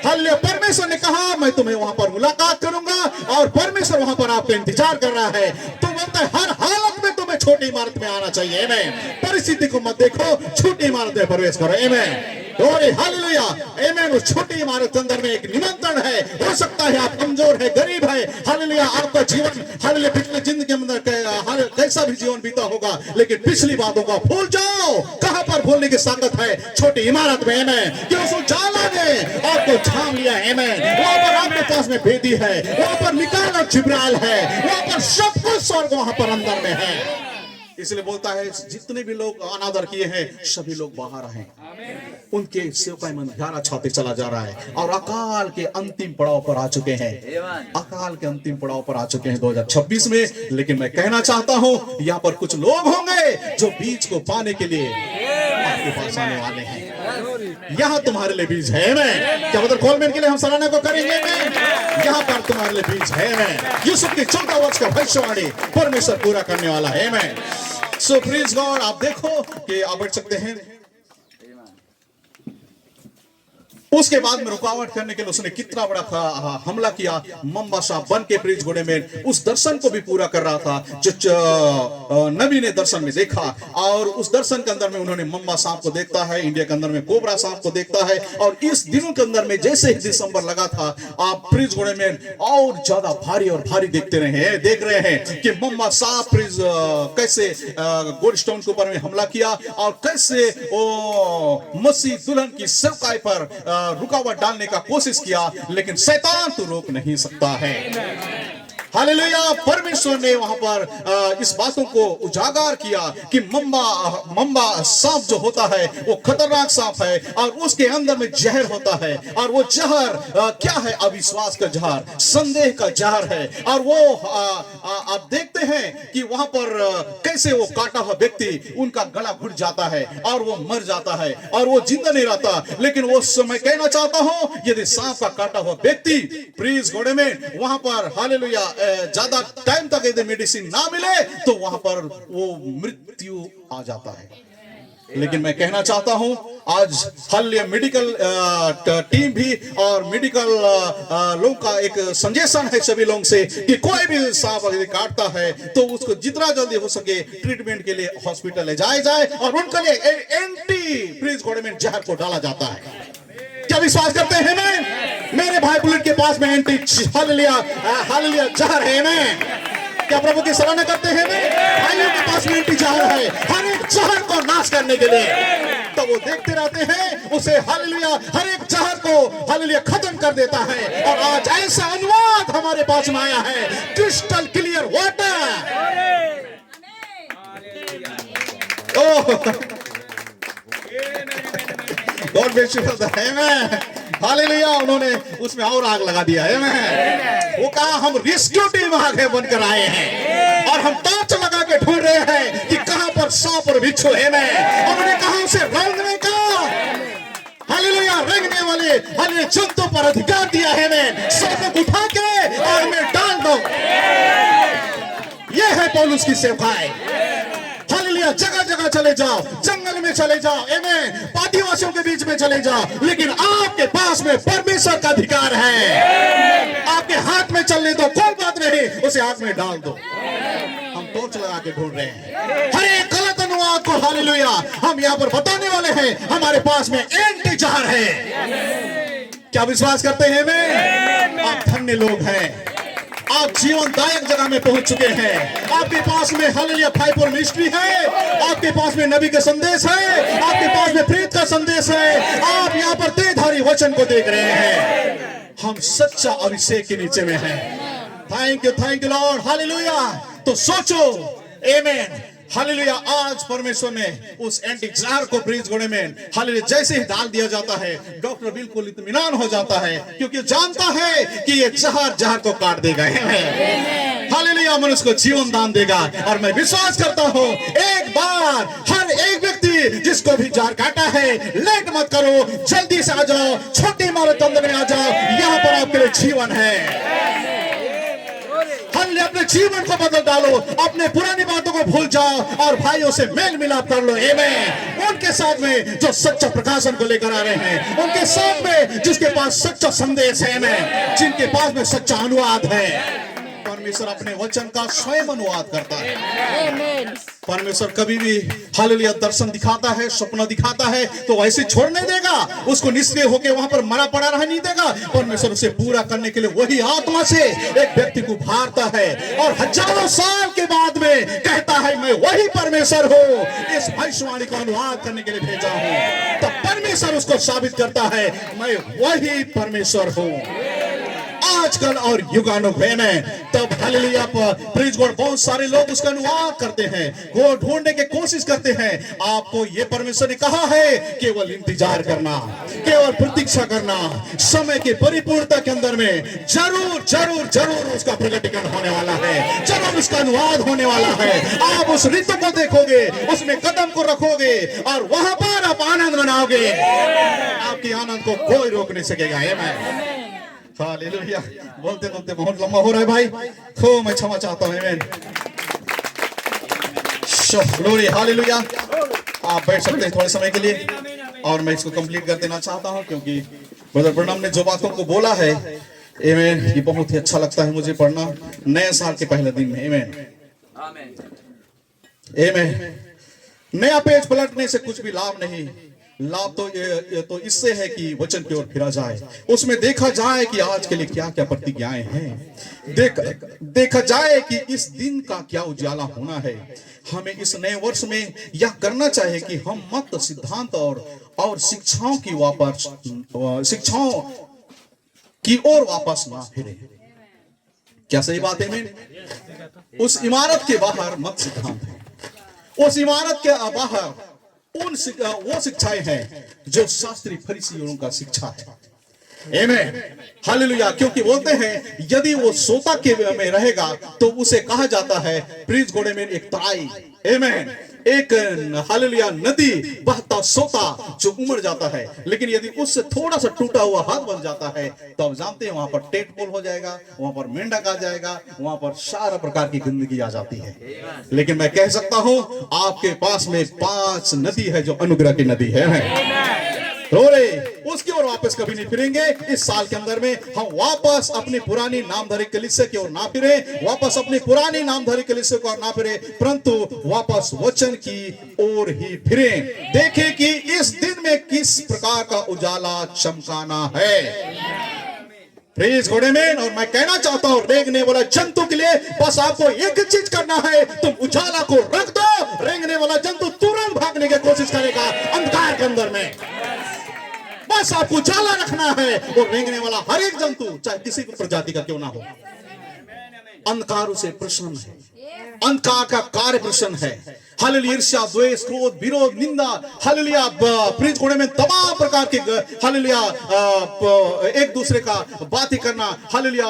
हालेलुया। परमेश्वर ने कहा मैं तुम्हें वहां पर मुलाकात करूंगा और परमेश्वर वहां पर आपका इंतजार कर रहा है। तो बोलता है हर हालत में तुम्हें छोटी इमारत में आना चाहिए मैं, परिस्थिति को मत देखो, छोटी इमारत में प्रवेश करो मैं। और हालेलुया आमेन। उस छोटी इमारत के अंदर में एक निमंत्रण है। हो सकता है आप कमजोर है, गरीब है हालेलुया, आपका जीवन हालेलुया पिछले जिंदगी के अंदर कैसा भी जीवन बीता होगा, लेकिन पिछली बातों का भूल जाओ। कहां पर भूलने की ताकत है? छोटी इमारत में आमेन। कि उस उजाला ने आपको छाम लिया आमेन। वहां पर आपके पास में भेदी है, वहां पर मिकाएल और जिब्राइल है, वहां पर सब कुछ स्वर्ग वहां पर अंदर में है। इसलिए बोलता है जितने भी लोग अनादर किए हैं सभी लोग बाहर हैं, उनके सेवकाई में अंधियारा छाते चला जा रहा है और अकाल के अंतिम पड़ाव पर आ चुके हैं। अकाल के अंतिम पड़ाव पर आ चुके हैं 2026 में। लेकिन मैं कहना चाहता हूं यहाँ पर कुछ लोग होंगे जो बीज को पाने के लिए आपके पास आने वाले हैं। यहाँ तुम्हारे लिए बीज है मैं। क्या मतलब कॉलमैन के लिए हम सराहना को करेंगे मैं? यहाँ पर तुम्हारे लिए बीज है मैं। यूसुफ के 14 वर्ष का भविष्यवाणी परमेश्वर पूरा करने वाला है मैं। सो प्लीज गॉड आप देखो कि आप बैठ सकते हैं। उसके बाद में रुकावट करने के लिए उसने कितना बड़ा हमला किया। मम्बा साहब बन के प्रीज घोड़े में उस दर्शन को भी पूरा कर रहा था जो नबी ने दर्शन में देखा। और उस दर्शन के अंदर में उन्होंने मम्बा साहब को देखता है, इंडिया के अंदर में कोबरा साहब को देखता है। और इस दिनों के अंदर में जैसे ही दिसंबर लगा था आप प्रीज घोड़े में और ज्यादा भारी और भारी देख रहे हैं कि मम्बा साहब प्रीज कैसे गोल्डस्टोन के ऊपर में हमला किया और कैसे वो मसीह दुल्हन की सेवकाई पर रुकावट डालने का कोशिश किया। लेकिन शैतान तो रोक नहीं सकता है। हालेलुया। परमेश्वर ने वहां पर इस बातों को उजागर किया कि मम्बा सांप जो होता है वो खतरनाक सांप है और उसके अंदर में जहर होता है, और वो जहर क्या है? अविश्वास का जहर, संदेह का जहर है। और वो आप देखते हैं कि वहां पर कैसे वो काटा हुआ व्यक्ति, उनका गला घुट जाता है और वो मर जाता है और वो जिंदा नहीं रहता। लेकिन वो मैं कहना चाहता हूं, यदि सांप का काटा हुआ व्यक्ति प्रीज घोड़े में वहां पर हालेलुया ज्यादा टाइम तक यदि मेडिसिन ना मिले तो वहां पर वो मृत्यु आ जाता है। लेकिन मैं कहना चाहता हूं आज हालेलुया मेडिकल टीम भी और मेडिकल लोगों का एक सजेशन है सभी लोगों से कि कोई भी सांप यदि काटता है तो उसको जितना जल्दी हो सके ट्रीटमेंट के लिए हॉस्पिटल ले जाया जाए और उनके लिए एंटी प्रीज घोड़े में जहर को डाला जाता है। क्या विश्वास करते हैं? मैं मेरे भाई बुलेट के पास में एंटी हालेलुया जहर है। मैं क्या प्रभु की सराहना करते हैं? मैं भाइयों के पास में एंटी जहर है हर एक जहर को नाश करने के लिए। तो वो देखते रहते हैं उसे हालेलुया हर एक जहर को हालेलुया खत्म कर देता है। और आज ऐसा अनुवाद हमारे पास में आया है, crystal clear water. God bless you brother. Amen. Hallelujah. उन्होंने उसमें और आग लगा दिया है। आमेन। वो कहा हम रेस्क्यू टीम आगे बनकर आए हैं और हम टॉर्च लगा के ढूंढ रहे हैं कि कहां पर सांप और बिच्छू है। मैं उन्होंने कहा उसे रंगने का हालेलुया रंगने वाले हालेलुया जंतु पर अधिकार दिया है। मैं सांप उठा के आग में डाल दो। यह है पौलुस की सेवकाई। हालेलुया जगह जगह चले जाओ, जंगल में चले जाओ, आदिवासियों के बीच में चले जाओ, लेकिन आपके पास में परमेश्वर का अधिकार है। आपके हाथ में चलने दो, कोई बात नहीं, उसे आग में डाल दो। हम टॉर्च लगा के ढूंढ रहे हैं हर एक गलत अनुवाद को। हालेलुया हम यहाँ पर बताने वाले हैं हमारे पास में एंटी जहर है। क्या विश्वास करते हैं? मैं आप धन्य लोग हैं, आप जीवनदायक जगह में पहुंच चुके हैं। आपके पास में हालेलुया 5 और मिनिस्ट्री है, आपके पास में नबी का संदेश है, आपके पास में प्रेरित का संदेश है। आप यहाँ पर देहधारी वचन को देख रहे हैं। हम सच्चा अभिषेक के नीचे में हैं। Thank you Lord. हालेलुया। तो सोचो आमेन। हालेलुया आज परमेश्वर ने उस एंटी जहर को ब्रीज घोड़े में हालेलुया जैसे ही डाल दिया जाता है, डॉक्टर बिल्कुल इत्मीनान हो जाता है क्योंकि जानता है कि ये जहर को काट देगा। हालेलुया मनुष्य को जीवन दान देगा। और मैं विश्वास करता हूँ एक बार हर एक व्यक्ति जिसको भी जहर काटा है, लेट मत करो, जल्दी से आ जाओ, छोटी इमारत अंदर में आ जाओ, यहाँ पर आपके लिए जीवन है। अपने जीवन को बदल डालो, अपने पुरानी बातों को भूल जाओ और भाइयों से मेल मिलाप कर लो। आमेन। उनके साथ में जो सच्चा प्रकाशन को लेकर आ रहे हैं, उनके साथ में जिसके पास सच्चा संदेश है, आमेन, जिनके पास में सच्चा अनुवाद है। परमेश्वर अपने वचन का स्वयं अनुवाद करता है। परमेश्वर कभी भी हालेलुया दर्शन दिखाता है, सपना दिखाता है तो वैसे छोड़ नहीं देगा, उसको निष्क्रिय होकर वहां पर मरा पड़ा रह नहीं देगा। परमेश्वर उसे पूरा करने के लिए वही आत्मा से एक व्यक्ति को भारता है और हजारों साल के बाद में कहता है मैं वही परमेश्वर हूँ, इस भविष्यवाणी का अनुवाद करने के लिए भेजा हूँ। तब परमेश्वर उसको साबित करता है मैं वही परमेश्वर हूँ आजकल और युगानुग में। तब हालेलुया प्रेज गॉड बहुत सारे लोग उसका अनुवाद करते हैं, वो ढूंढने की कोशिश करते हैं। आपको ये परमेश्वर ने कहा है केवल इंतजार करना, केवल प्रतीक्षा करना, समय की परिपूर्णता के अंदर में जरूर जरूर जरूर उसका प्रकटीकरण होने वाला है, जरूर उसका अनुवाद होने वाला है। आप उस ऋतु को देखोगे, उसमें कदम को रखोगे और वहां पर आप आनंद मनाओगे। आपके आनंद को कोई रोक नहीं सकेगा। आमीन। हालेलुया। बोलते बोलते बहुत लंबा हो रहा है भाई, तो मैं क्षमा चाहता हूँ। आमीन। Glory hallelujah. आप बैठ सकते हैं थोड़े समय के लिए और मैं इसको कंप्लीट कर देना चाहता हूँ क्योंकि ब्रदर ब्रनम ने जो बातों को बोला है, आमीन, ये बहुत ही अच्छा लगता है मुझे पढ़ना नए साल के पहले दिन में। आमीन आमीन। नया पेज पलटने से कुछ भी लाभ नहीं, लाभ तो ये तो इससे है कि वचन की ओर फिरा जाए, उसमें देखा जाए कि आज के लिए क्या क्या प्रतिज्ञाएं हैं, देखा जाए कि इस दिन का क्या उजाला होना है। हमें इस नए वर्ष में यह करना चाहिए कि हम मत सिद्धांत और शिक्षाओं की ओर वापस ना फिरे। क्या सही बात है? मैं उस इमारत के बाहर मत सिद्धांत है, उस इमारत के बाहर वो शिक्षाएं हैं जो शास्त्री फरीसियों का शिक्षा है। आमीन, हालेलुया। क्योंकि बोलते हैं यदि वो सोता के में रहेगा तो उसे कहा जाता है प्रीज गोड़े में एक तराई, आमीन, एक हालेलुया नदी बहता सोता जो उमड़ जाता है। लेकिन यदि उससे थोड़ा सा टूटा हुआ हाथ बन जाता है तो आप जानते हैं वहां पर टेट पोल हो जाएगा, वहां पर मेंढक आ जाएगा, वहां पर सारा प्रकार की गंदगी आ जाती है। लेकिन मैं कह सकता हूं आपके पास में 5 नदी है जो अनुग्रह की नदी है। उसकी ओर वापस कभी नहीं फिरेंगे। इस साल के अंदर में हम वापस अपनी पुरानी नामधारी कलीसिया की ओर ना फिरे, वापस अपनी पुरानी नामधारी कलीसिया की ओर ना फिरे, परंतु वापस वचन की ओर ही फिरे। देखें कि इस दिन में किस प्रकार का उजाला चमकाना है। प्रेज गॉड, आमीन। और मैं कहना चाहता हूं रेंगने वाला जंतु के लिए बस आपको एक चीज करना है, तुम उजाला को रख दो, रेंगने वाला जंतु तुरंत भागने की कोशिश करेगा अंधकार के अंदर में। बस आपको उजाला रखना है और रेंगने वाला हर एक जंतु चाहे किसी भी प्रजाति का क्यों ना हो, अंधकार उसे प्रसन्न है, अंधकार का कार्य प्रसन्न है। हालेलुया, ईर्ष्या, द्वेष, क्रोध, विरोध, निंदा, हालेलुया, प्रीत कोने में तमाम प्रकार के हालेलुया एक दूसरे का बातें करना, हालेलुया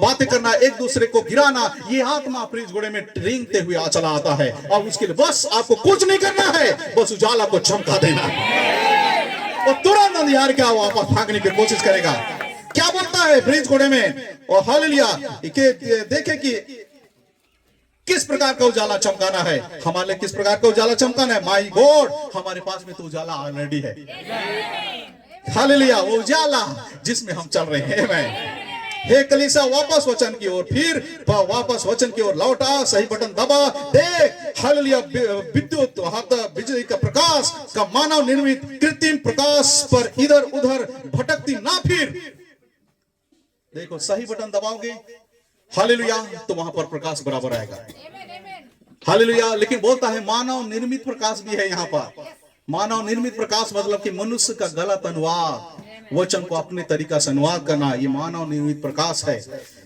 बातें करना, एक दूसरे को गिराना, ये आत्मा प्रीत गोड़े में रेंगते हुए चला आता है। और उसके लिए बस आपको कुछ नहीं करना है, बस उजाला को चमका देना और तुरंत अंधियार क्या वापस भागने की कोशिश करेगा। क्या बोलता है ब्रिज घोड़े में? और हालेलुया, देखें कि किस प्रकार का उजाला चमकाना है हमारे, किस प्रकार का उजाला चमकाना है। माय गॉड, हमारे पास में तो उजाला ऑलरेडी है। हालेलुया, वो उजाला जिसमें हम चल रहे हैं। मैं हे कलीसिया, वापस वचन की ओर, फिर वापस वचन की ओर लौटा, सही बटन दबा, देख हालेलुया विद्युत बिजली का प्रकाश का मानव निर्मित कृत्रिम प्रकाश पर इधर उधर भटकती ना फिर। देखो सही बटन दबाओगे हालेलुया तो वहां पर प्रकाश बराबर आएगा। हालेलुया, लेकिन बोलता है मानव निर्मित प्रकाश भी है यहाँ पर। मानव निर्मित प्रकाश मतलब कि मनुष्य का गलत अनुवाद, वचन को अपने तरीका से अनुवाद करना, ये मानव निर्मित प्रकाश है।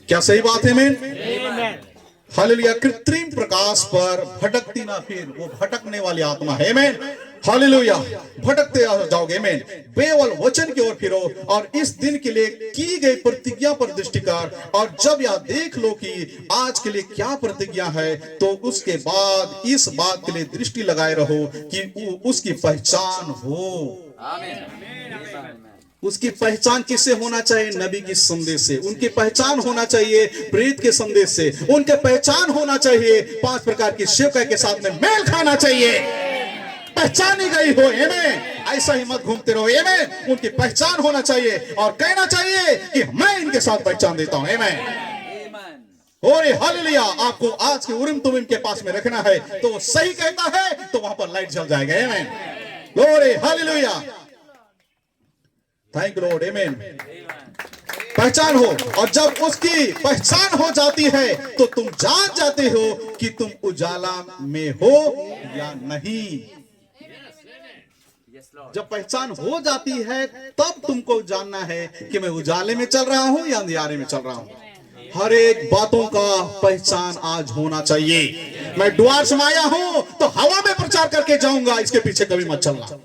क्या सही बात है? आमीन, हालेलुया। कृत्रिम प्रकाश पर भटकती ना फिर, वो भटकने वाली आत्मा है। आमीन, हालेलुया, भटकते जाओगे। आमीन, केवल वचन की ओर फिरो और इस दिन के लिए की गई प्रतिज्ञा पर दृष्टि कर, और जब यह देख लो कि आज के लिए क्या प्रतिज्ञा है तो उसके बाद इस बात के लिए दृष्टि लगाए रहो कि उसकी पहचान हो। उसकी पहचान किससे होना चाहिए? नबी की संदेश से। उनकी पहचान होना चाहिए प्रेरित के संदेश से। उनके पहचान होना चाहिए 5 प्रकार की सेवकाई के साथ में मेल खाना चाहिए। पहचानी गई हो, आमीन, ऐसा ही मत घूमते रहो। आमीन, उनकी पहचान होना चाहिए और कहना चाहिए कि मैं इनके साथ पहचान देता हूं। आमीन, और हालेलुया, आपको आज के उरिम तुमिम के पास में रखना है तो वो सही कहता है तो वहां पर लाइट जल जाएगा। आमीन, glory, hallelujah, thank you Lord. आमीन, पहचान हो, और जब उसकी पहचान हो जाती है तो तुम जान जाते हो कि तुम उजाला में हो या नहीं। जब पहचान हो जाती है तब तुमको जानना है कि मैं उजाले में चल रहा हूं या अंधियारे में चल रहा हूं। हर एक बातों का पहचान आज होना चाहिए। मैं द्वार से आया हूं तो हवा में प्रचार करके जाऊंगा, इसके पीछे कभी मत चलना।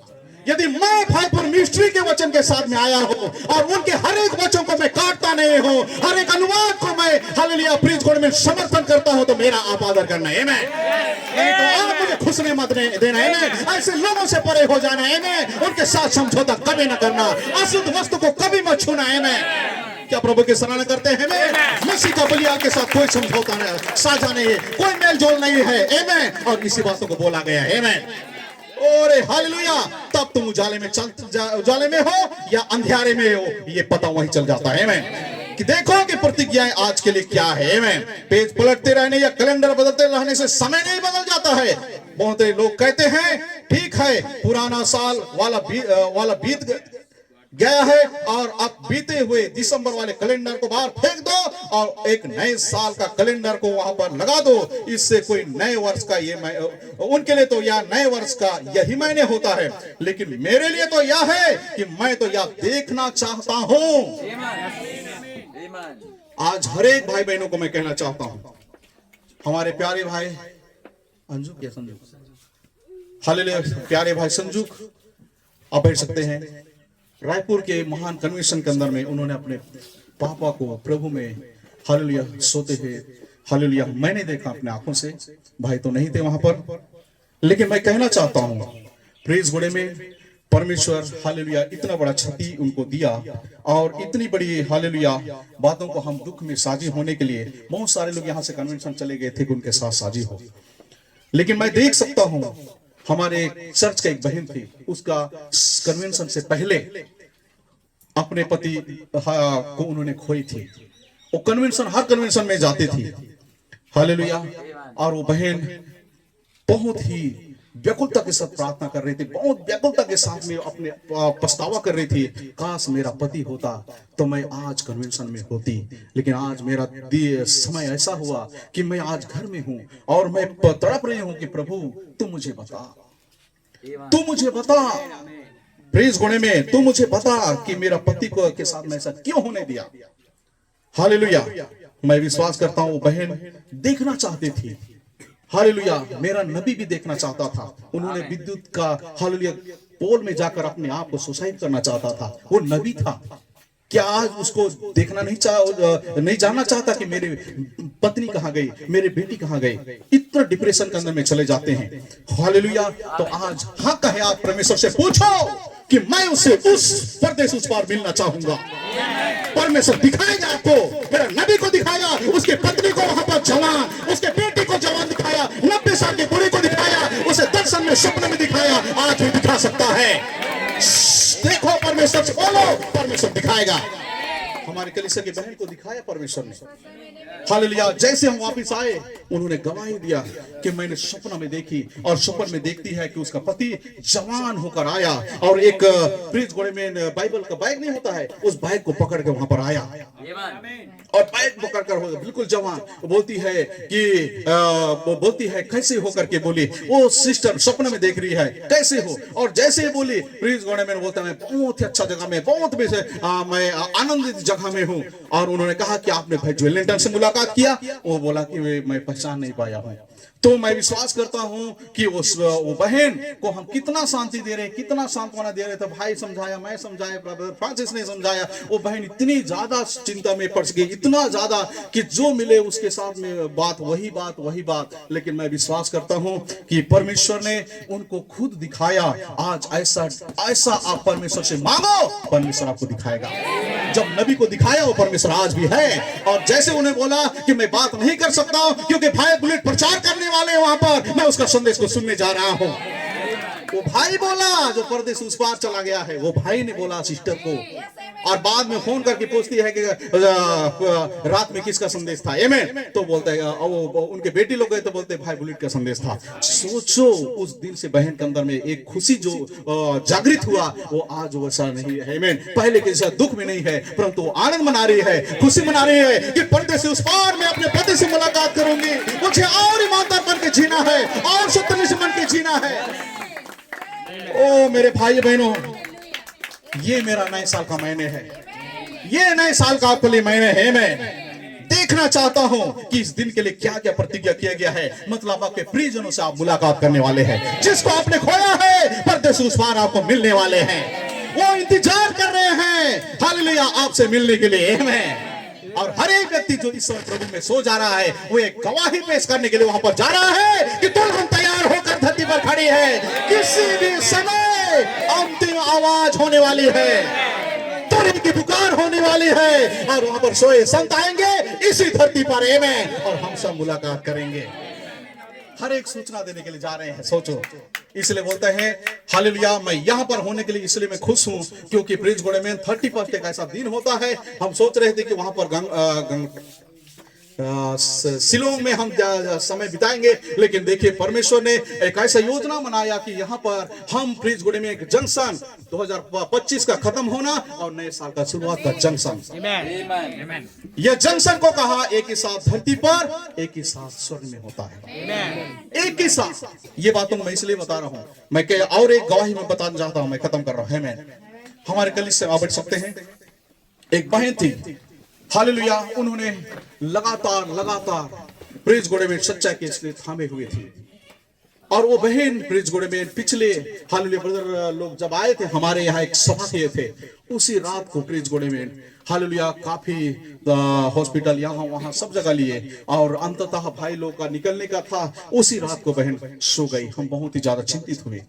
यदि मैं भाई परमेश्वरी के वचन के साथ में आया हूं और उनके हर एक वचन को मैं काटता नहीं हूं, हर एक अनुवाद को मैं हालेलुया प्रीच कोड में समर्थन करता हूं, तो मेरा आप आदर करना है। नहीं तो आप मुझे खुशने मत देना है। ऐसे लोगों से परे हो जाना है। उनके साथ समझौता कभी ना करना, अशुद्ध वस्तु को कभी मत छूना है। क्या प्रभु की सराहना करते हैं? मसीह का बलिदान के साथ कोई समझौता नहीं, साझा नहीं है, कोई मेल जोल नहीं है। आमीन, और इसी बातों को बोला गया है। आमीन, और हालेलुया, तब तुम उजाले में हो या अंधियारे में हो, ये पता वहीं चल जाता है। मैं कि देखो कि प्रतिज्ञाएं आज के लिए क्या है। मैं पेज पलटते रहने या कैलेंडर बदलते रहने से समय नहीं बदल जाता है। बहुत लोग कहते हैं ठीक है पुराना साल वाला बीत गया है और अब बीते हुए दिसंबर वाले कैलेंडर को बाहर फेंक दो और एक नए साल का कैलेंडर को वहां पर लगा दो। इससे कोई नए वर्ष का उनके लिए तो यह नए वर्ष का यही महीने होता है, लेकिन मेरे लिए तो यह है कि मैं तो यह देखना चाहता हूं आज हर एक भाई बहनों को मैं कहना चाहता हूं, हमारे प्यारे भाई अंजू क्या संजू, हालेलुया, प्यारे भाई संजू आप बैठ सकते हैं। रायपुर के महान कन्वेंशन के अंदर में उन्होंने अपने पापा को प्रभु में हालेलुया सोते हुए, हालेलुया मैंने देखा अपने आंखों से, भाई तो नहीं थे वहां पर, लेकिन मैं कहना चाहता हूं प्रेज घोड़े में परमेश्वर हालेलुया इतना बड़ा क्षति उनको दिया, और इतनी बड़ी हालेलुया बातों को हम दुख में साझी होने के लिए बहुत सारे लोग यहाँ से कन्वेंशन चले गए थे कि उनके साथ साझी हो। लेकिन मैं देख सकता हूं हमारे चर्च का एक बहन थी, उसका कन्वेंशन से पहले अपने पति को उन्होंने खोई थी। वो कन्वेंशन हर कन्वेंशन में जाती थी हालेलुया, और वो बहन बहुत ही व्याकुलता के साथ प्रार्थना कर रही थी, बहुत व्याकुलता के साथ में अपने पछतावा कर रही थी, काश मेरा पति होता तो मैं आज कन्वेंशन में होती। लेकिन आज मेरा समय ऐसा हुआ कि मैं आज घर में हूं और मैं तड़प रही हूं कि प्रभु तू मुझे बता, तू मुझे बता प्रेज घोड़े में, तू मुझे बता कि मेरा पति को के साथ में ऐसा क्यों होने दिया। हालेलुया, मैं विश्वास करता हूं वो बहन देखना चाहती थी, हालेलुया मेरा नबी भी देखना चाहता था। उन्होंने विद्युत का हालेलुया पोल में जाकर अपने आप को सुसाइड करना चाहता था, वो नबी था। क्या आज उसको देखना नहीं जानना चाहता कि मेरी पत्नी कहां गई, मेरी बेटी कहां गई। इतना डिप्रेशन के अंदर में चले जाते हैं हालेलुया। तो आज हक है आप परमेश्वर से पूछो कि मैं उसे उस परदेश उस पार मिलना चाहूंगा। परमेश्वर दिखाएगा आपको, मेरा नबी को दिखाया, उसके पत्नी को वहां पर जवान, उसके बेटी को जवान दिखाया, 90 साल के बूढ़े को दिखाया, उसे दर्शन में स्वप्न में दिखाया, आज भी दिखा सकता है। देखो परमेश्वर से बोलो, परमेश्वर दिखाएगा। हमारे कलीसिया की बहन को दिखाया परमेश्वर ने हालेलुया। जैसे हम वापस आए उन्होंने गवाही दिया कि मैंने सपना में देखी, और सपन में देखती है कि उसका पति जवान होकर आया, और एक प्रेज घोड़े में बाइबल का बैग नहीं होता है, उस बैग को पकड़ के वहां पर आया, और बैग पकड़ कर बिल्कुल जवान। बोलती है कि वो बोलती है कैसे हो करके बोली, वो सिस्टर सपना में देख रही है कैसे हो, और जैसे बोली प्रेज घोड़े में बोलता मैं बहुत ही अच्छा जगह में, बहुत मैं आनंदित जगह में हूं। और उन्होंने कहा कि आपने भाई जोएल लिंटन से मुलाकात किया, वो बोला कि मैं पहचान नहीं पाया हूं। तो मैं विश्वास करता हूं कि वो बहन को हम कितना शांति दे रहे, कितना सांत्वना दे रहे थे। भाई समझाया, मैं समझाया, ब्रदर फ्रांसिस ने समझाया। वो बहन इतनी ज्यादा चिंता में पड़ गई, इतना ज्यादा कि जो मिले उसके साथ में बात वही बात। लेकिन मैं विश्वास करता हूं कि परमेश्वर ने उनको खुद दिखाया। आज ऐसा आप परमेश्वर से मांगो, परमेश्वर आपको दिखाएगा। जब नबी को दिखाया वो परमेश्वर आज भी है। और जैसे उन्हें बोला कि मैं बात नहीं कर सकता क्योंकि भाई बुलेट प्रचार करने वाले वहां पर, मैं उसका संदेश को सुनने जा रहा हूं। वो भाई बोला जो परदेश उस पार चला गया है, वो भाई ने बोला सिस्टर को, और बाद में फोन करके पूछती है कि रात में किसका संदेश था, आमेन। तो बोलते हैं उनके बेटी लोग गए तो बोलते भाई बुलेट का संदेश था। सोचो उस दिन से बहन के अंदर में एक खुशी जो जागृत हुआ, वो आज वैसा नहीं है, आमेन। पहले के जैसा दुख में नहीं है, परंतु आनंद मना रही है, खुशी मना रही है कि पर्दे से उस पार मैं अपने पति से मुलाकात करूंगी। मुझे और ईमानदार बन के जीना है, और सत्यनिष्ठ बन के जीना है। ओ मेरे भाई बहनों, ये मेरा नए साल का महीने है, ये नए साल का आपके लिए महीने है। मैं देखना चाहता हूं कि इस दिन के लिए क्या क्या प्रतिज्ञा किया गया है। मतलब आपके प्रियजनों से आप मुलाकात करने वाले हैं, जिसको आपने खोया है पर्दे से उस पार आपको मिलने वाले हैं। वो इंतजार कर रहे हैं हालेलुया आपसे मिलने के लिए, आमीन। और हर एक व्यक्ति जो इस समय प्रभु में सो जा रहा है, वो एक गवाही पेश करने के लिए वहां पर जा रहा है कि दुल्हन तैयार होकर धरती पर खड़ी है। किसी भी समय अंतिम आवाज होने वाली है, तुरंत की पुकार होने वाली है, और वहां पर सोए संत आएंगे इसी धरती पर, आमीन। और हम सब मुलाकात करेंगे। हर एक सूचना देने के लिए जा रहे हैं, सोचो। इसलिए बोलते हैं हालेलुया, मैं यहाँ पर होने के लिए इसलिए मैं खुश हूँ क्योंकि प्रेज घोड़े में 31 एक ऐसा दिन होता है। हम सोच रहे थे कि वहां पर शिलोंग में हम समय बिताएंगे, लेकिन देखिए परमेश्वर ने एक ऐसा योजना बनाया कि यहाँ पर हम प्रेज घोड़े में एक जंक्शन 2025 का खत्म होना और नए साल का शुरुआत का जंक्शन, यह जंक्शन को कहा एक ही साथ धरती पर, एक ही साथ स्वर्ग में होता है, एक ही साथ। ये बातों को मैं इसलिए बता रहा हूँ, मैं और एक गवाही में बताना चाहता हूँ, मैं खत्म कर रहा हूँ। मैं हमारे कलीसिया से आप बैठ सकते हैं। एक बहन थी हालेलुया, उन्होंने लगातार प्रेज गॉड में सच्चाई के इसलिए थामे हुए थे। और वो बहन प्रेज गॉड में पिछले हालेलुया ब्रदर लोग जब आए थे हमारे यहाँ एक सभा किए थे, उसी रात को प्रेज गॉड में हालेलुया काफी हॉस्पिटल यहाँ वहाँ सब जगह लिए और अंततः भाई लोग का निकलने का था। उसी रात को बहन सो गई। हम बहुत ही ज्यादा चिंतित हुए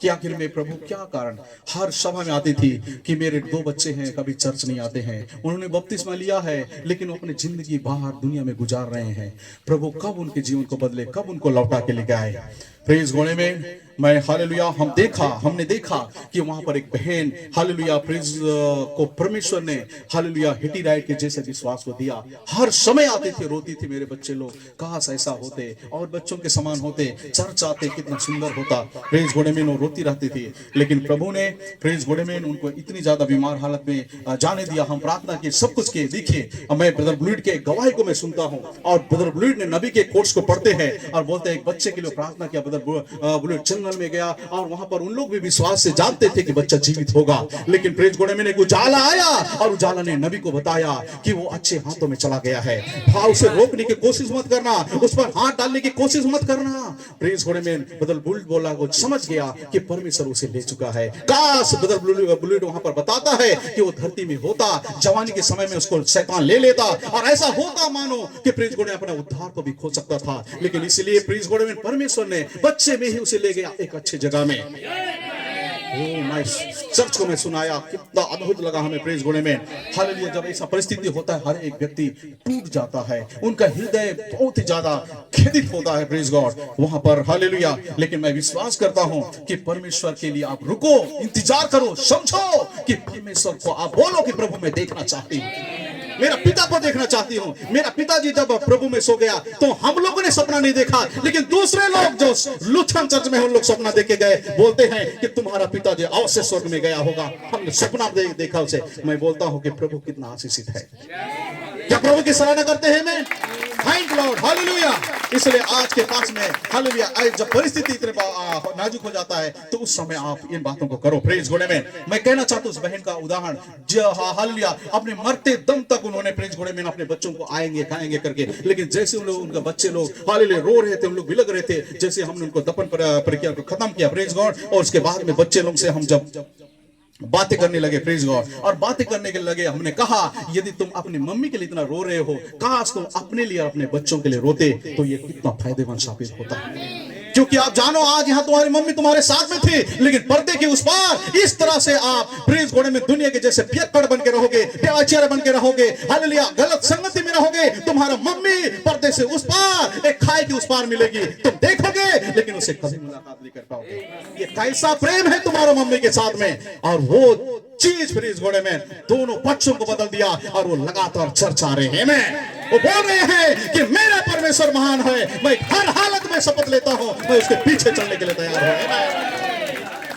कि आखिर में प्रभु क्या कारण। हर सभा में आती थी कि मेरे 2 बच्चे हैं, कभी चर्च नहीं आते हैं, उन्होंने बपतिस्मा लिया है लेकिन वो अपनी जिंदगी बाहर दुनिया में गुजार रहे हैं। प्रभु कब उनके जीवन को बदले, कब उनको लौटा के लेके आए। प्रेज गॉड में मैं हालेलुया हमने देखा कि वहां पर एक बहन हालेलुया प्रेज को परमेश्वर ने हालेलुया हिटी राइट के जैसे विश्वास को दिया। हर समय आते थे, रोती थी, मेरे बच्चे लोग काश ऐसा होते और बच्चों के समान होते, चर्च आते, कितना सुंदर होता। प्रेज गॉड में वो रोती रहती थी, लेकिन प्रभु ने प्रेज गॉड में उनको इतनी ज्यादा बीमार हालत में जाने दिया। हम प्रार्थना की, सब कुछ किए। देखिए मैं ब्रदर ब्लूइड के गवाही को मैं सुनता हूँ और ब्रदर ब्लूइड ने नबी के कोट्स को पढ़ते हैं और बोलते हैं एक बच्चे के लिए प्रार्थना किया। ब्रदर ब्लूइड जंगल में गया और वहां पर उन लोग भी विश्वास से जानते थे कि बच्चा जीवित होगा, लेकिन प्रेज गॉड में एक उजाला आया और उजाला ने नबी को बताया कि वो अच्छे हाथों में चला गया है। हाँ, उसे रोकने की कोशिश मत करना, उस पर हाथ डालने की कोशिश मत करना। प्रेज गॉड में ब्रदर ब्लूइड बोला, वो समझ गया कि परमेश्वर उसे ले चुका है। काश ब्रदर ब्लूइड वहां पर बताता है कि वो धरती में होता, जवानी के समय में उसको शैतान ले लेता और ऐसा होता मानो कि प्रेज गॉड अपना उद्धार को भी खो सकता था, लेकिन इसलिए प्रेज गॉड में परमेश्वर ने बच्चे में ही उसे ले गया एक अच्छे जगह में। मैं चर्च को मैं सुनाया, कितना अद्भुत लगा हमें प्रेज गॉड में। हालेलुया, जब ऐसा परिस्थिति होता है हर एक व्यक्ति टूट जाता है, उनका हृदय बहुत ही ज्यादा खेदित होता है प्रेज गॉड वहां पर। हालेलुया, लेकिन मैं विश्वास करता हूं कि परमेश्वर के लिए आप रुको, इंतजार करो, समझो कि परमेश्वर को आप बोलो कि प्रभु मैं देखना चाहती हूँ, मेरा पिता को देखना चाहती हूँ। मेरा पिताजी जब प्रभु में सो गया तो हम लोगों ने सपना नहीं देखा, लेकिन दूसरे लोग जो लुथरन चर्च में हम लोग सपना देख के गए, बोलते हैं कि तुम्हारा पिताजी अवश्य स्वर्ग में गया होगा, हमने सपना देखा उसे। मैं बोलता हूँ कि प्रभु कितना आशीषित है। क्या प्रभु की सराहना करते हैं? मैं थैंक लॉर्ड, हालेलुया। इसलिए आज के पास में हालेलुया, जब परिस्थिति इतने नाजुक हो जाता है तो उस समय आप इन बातों को करो प्रेज गॉड में। मैं कहना चाहता हूँ उस बहन का उदाहरण, हालेलुया, अपने मरते दम तक उन्होंने प्रेज गॉड में अपने बच्चों को आएंगे खाएंगे करके, लेकिन जैसे उन लोग उनका बच्चे लोग हालेलुया रो रहे थे, उन लोग बिलग रहे थे, जैसे हमने उनको दफन प्रक्रिया को खत्म किया प्रेज गॉड, और उसके बाद में बच्चे लोग से हम जब बातें करने लगे प्रेज गॉड, और बातें करने के लगे, हमने कहा यदि तुम अपनी मम्मी के लिए इतना रो रहे हो, काश तुम अपने लिए अपने बच्चों के लिए रोते तो ये कितना फायदेमंद साबित होता। क्योंकि आप जानो आज यहाँ तुम्हारी मम्मी तुम्हारे साथ में थी, लेकिन पर्दे के उस पार इस तरह से आप प्रेज गॉड में दुनिया के जैसे पियक्कड़ बन के रहोगे, बेवाचेहरा बन के रहोगे, हालेलुया, गलत संगति में रहोगे। तुम्हारा मम्मी पर्दे से उस पार एक खाई के उस पार मिलेगी, तुम देखोगे लेकिन उसे कभी मुलाकात नहीं कर पाओगे। ये कैसा प्रेम है तुम्हारा मम्मी के साथ में, और वो चीज प्रेज गॉड में दोनों पक्षों को बदल दिया और वो लगातार चर्चा रहे हैं। मैं वो बोल रहे हैं कि मेरा परमेश्वर महान है, मैं हर हालत में शपथ लेता हूं, मैं उसके पीछे चलने के लिए तैयार हूं।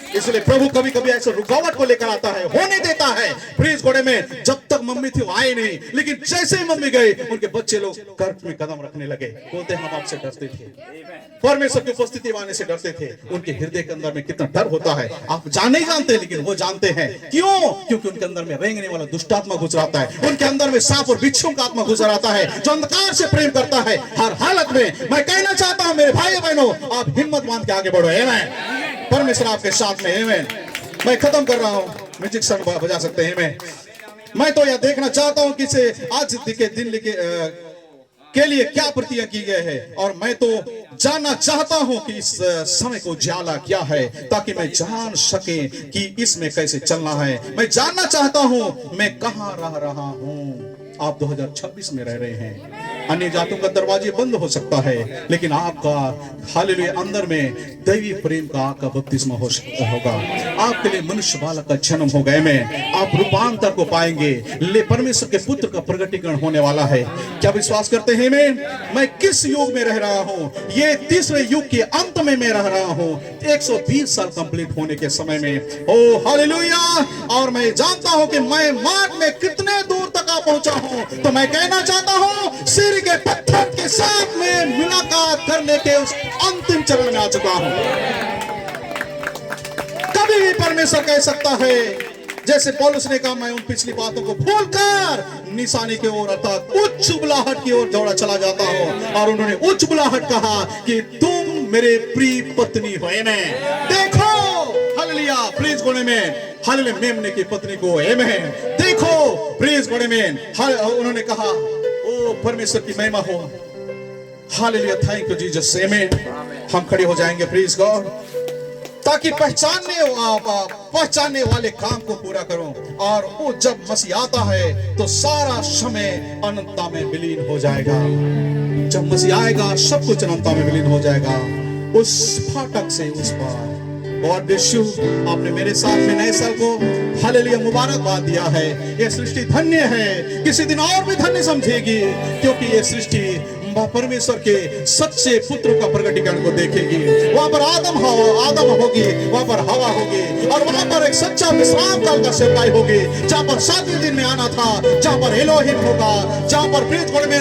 इसलिए प्रभु कभी कभी ऐसे रुकावट को लेकर आता है, होने देता है प्रेज गॉड में। जब तक मम्मी थी वो आए नहीं, लेकिन जैसे ही मम्मी गए उनके बच्चे लोग कर्क में कदम रखने लगे, बोलते हम आपसे डरते थे, परमेश्वर की उपस्थिति आने से डरते थे। उनके हृदय के अंदर में कितना डर होता है आप नहीं जानते, लेकिन वो जानते हैं। क्यों? क्योंकि उनके अंदर में रेंगने वाला दुष्ट आत्मा घुस आता है, उनके अंदर में सांप और बिच्छू का आत्मा घुस आता है, जो अंधकार से प्रेम करता है हर हालत में। मैं कहना चाहता हूं मेरे भाई बहनों, आप हिम्मत बांध के आगे बढ़ो, आमीन। परमेश्वर आपके साथ में, आमीन। मैं खत्म कर रहा हूं, म्यूजिक संग बजा सकते हैं। मैं तो यह देखना चाहता हूं कि आज के दिन के लिए क्या प्रतिज्ञा की गई है, और मैं तो जानना चाहता हूं कि इस समय को उजाला क्या है, ताकि मैं जान सके कि इसमें कैसे चलना है। मैं जानना चाहता हूं मैं कहां रह रहा हूं। आप 2026 में रह रहे हैं, अन्य जातों का दरवाजे बंद हो सकता है, लेकिन आपका हालेलुया अंदर में दैवी प्रेम का आपका बपतिस्मा हो सकता होगा, आपके लिए मनुष्य बालक का जन्म हो गए में आप रूपांतर को पाएंगे, ले परमेश्वर के पुत्र का प्रगटीकरण होने वाला है। क्या विश्वास करते हैं? मैं किस युग में रह रहा हूं? ये तीसरे युग के अंत में मैं रह रहा हूं, 120 साल कंप्लीट होने के समय में। ओ हालेलुया! और मैं जानता हूं कि मैं मार्ग में कितने दूर तक आ पहुंचा हूं, तो मैं कहना चाहता हूं सीरी के पत्थर के साथ में मुलाकात करने के उस अंतिम चरण में आ चुका हूं। कभी भी परमेश्वर कह सकता है जैसे पौलुस ने कहा, मैं उन पिछली बातों को भूलकर निशाने की ओर अर्थात उच्च बुलाहट की ओर दौड़ा चला जाता हूं। और उन्होंने उच्च बुलाहट कहा कि तुम मेरे प्रिय पत्नी हो। आमेन। देखो, हालेलुया, प्रेज गॉड, आमेन, हालेलुया, मेमने की पत्नी को, आमेन। देखो, प्रेज गॉड, आमेन। उन्होंने कहा, ओ परमेश्वर की महिमा हो, हालेलुया, थैंक यू जीसस, आमेन। हम खड़े हो जाएंगे, प्रेज गॉड, ताकि पहचानने वाले काम को पूरा करूं। और वो जब मसीह आता है तो सारा समय अनंतता में विलीन हो जाएगा। जब मसीह आएगा सब कुछ अनंतता में विलीन हो जाएगा। उस फाटक से उस पार। God bless you. आपने मेरे साथ में नए साल को हालेलुया मुबारकबाद दिया है। ये सृष्टि धन्य है, किसी दिन और भी धन्य समझेगी, क्योंकि ये सृष्टि परमेश्वर के सच्चे पुत्र का प्रकटीकरण को देखेगी। वहां पर आदम होगी, वहां पर हवा होगी, और वहां पर एक सच्चा विश्राम काल का सेवकाई होगी, जहां पर 7वें दिन में आना था, जहां पर एलोहिम होगा, जहां पर प्रेत घोड़े में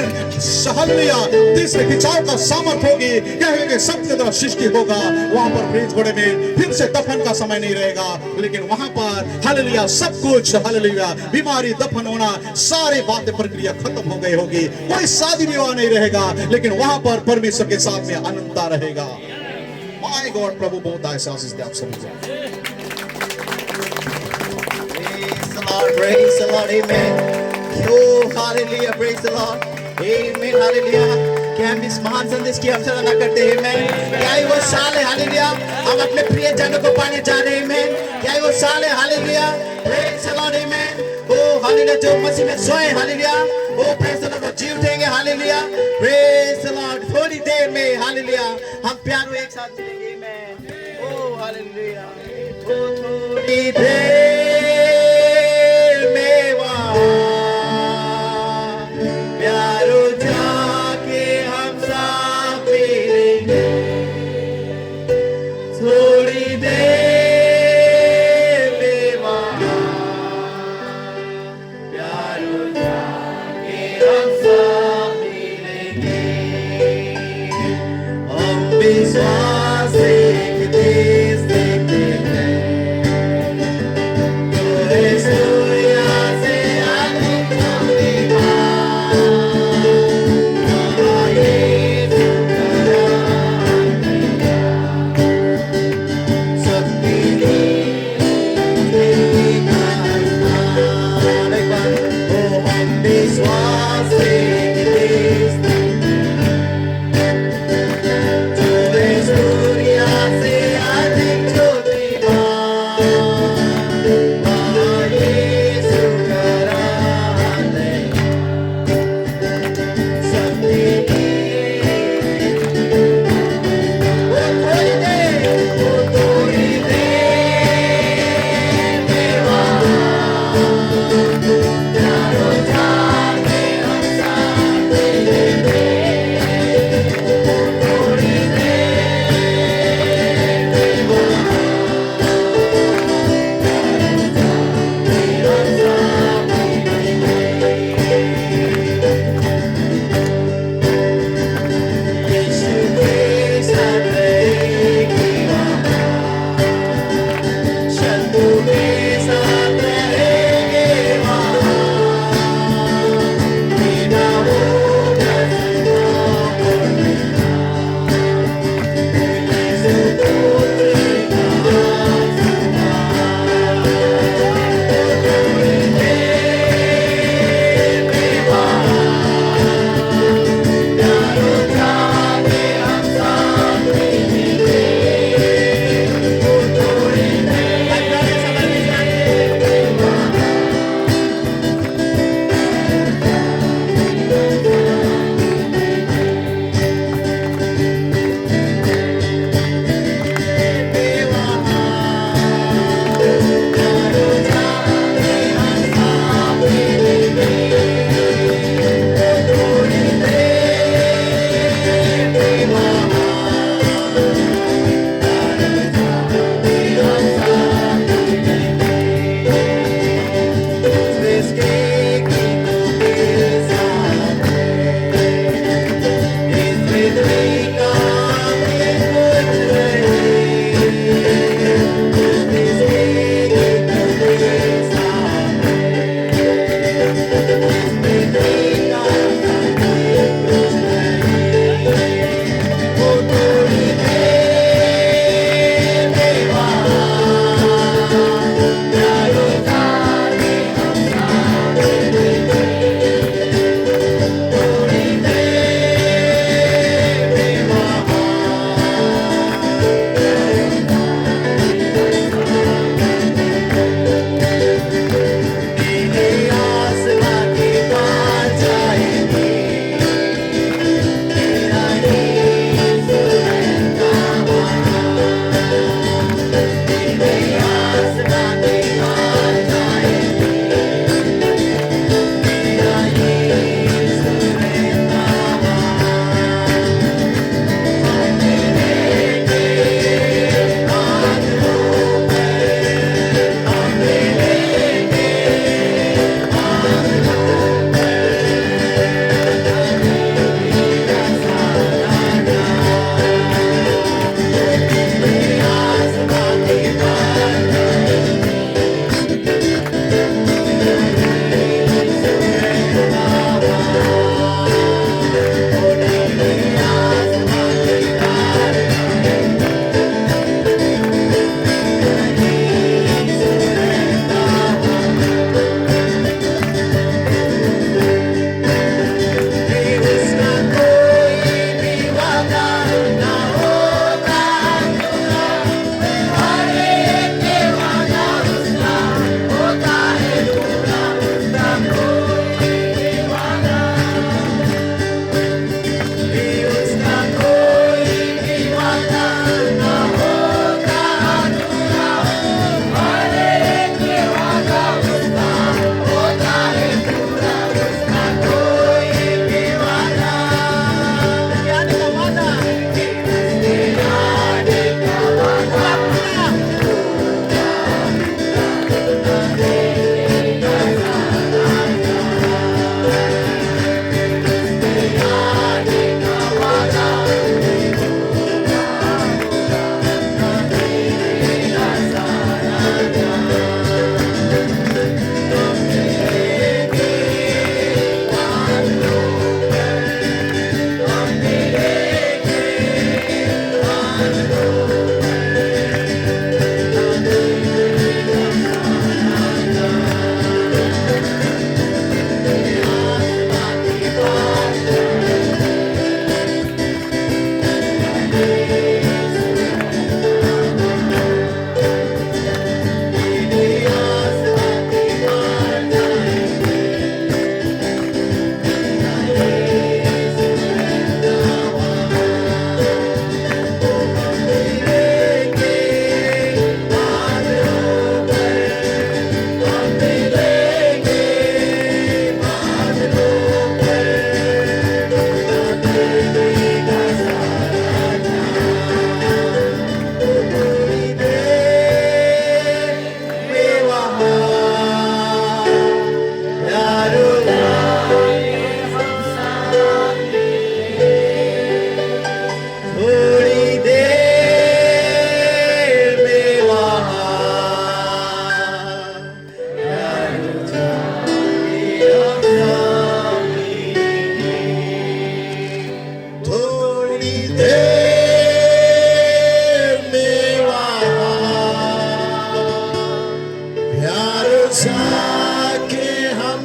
हालेलुया तीसरे खिंचाव का सामर्थ होगी, कहेंगे सत्य द्वारा सृष्टि होगा। वहां पर प्रेत घोड़े में फिर से दफन का समय नहीं रहेगा, लेकिन वहां पर हालेलुया सब कुछ, हालेलुया, बीमारी, दफन होना, सारे बातें प्रक्रिया खत्म हो गई होगी। कोई शादी विवाह नहीं रहेगा, लेकिन वहां पर परमेश्वर के साथ में अनंतता रहेगा। माय गॉड, प्रभु बहुत ऐसा आशीष दे आप सभी को। Praise the Lord, amen. Oh, hallelujah, praise the Lord, amen, hallelujah. क्या हम इस महान संदेश की हम सराहना करते हैं, amen। क्या ये वो साल है, हालेलुया, हम अपने प्रिय जनों को पाने जा रहे हैं, amen। क्या ये वो साल है, hallelujah, praise the Lord, amen। oh, hallelujah, जो मसीह में सोए, hallelujah, oh, praise the Lord, वो जी उठेंगे, हालेलुया, praise the Lord। थोड़ी देर में, हालेलुया, हम प्यार में एक साथ मिलेंगे, amen। oh, हालेलुया, oh, थोड़ी देर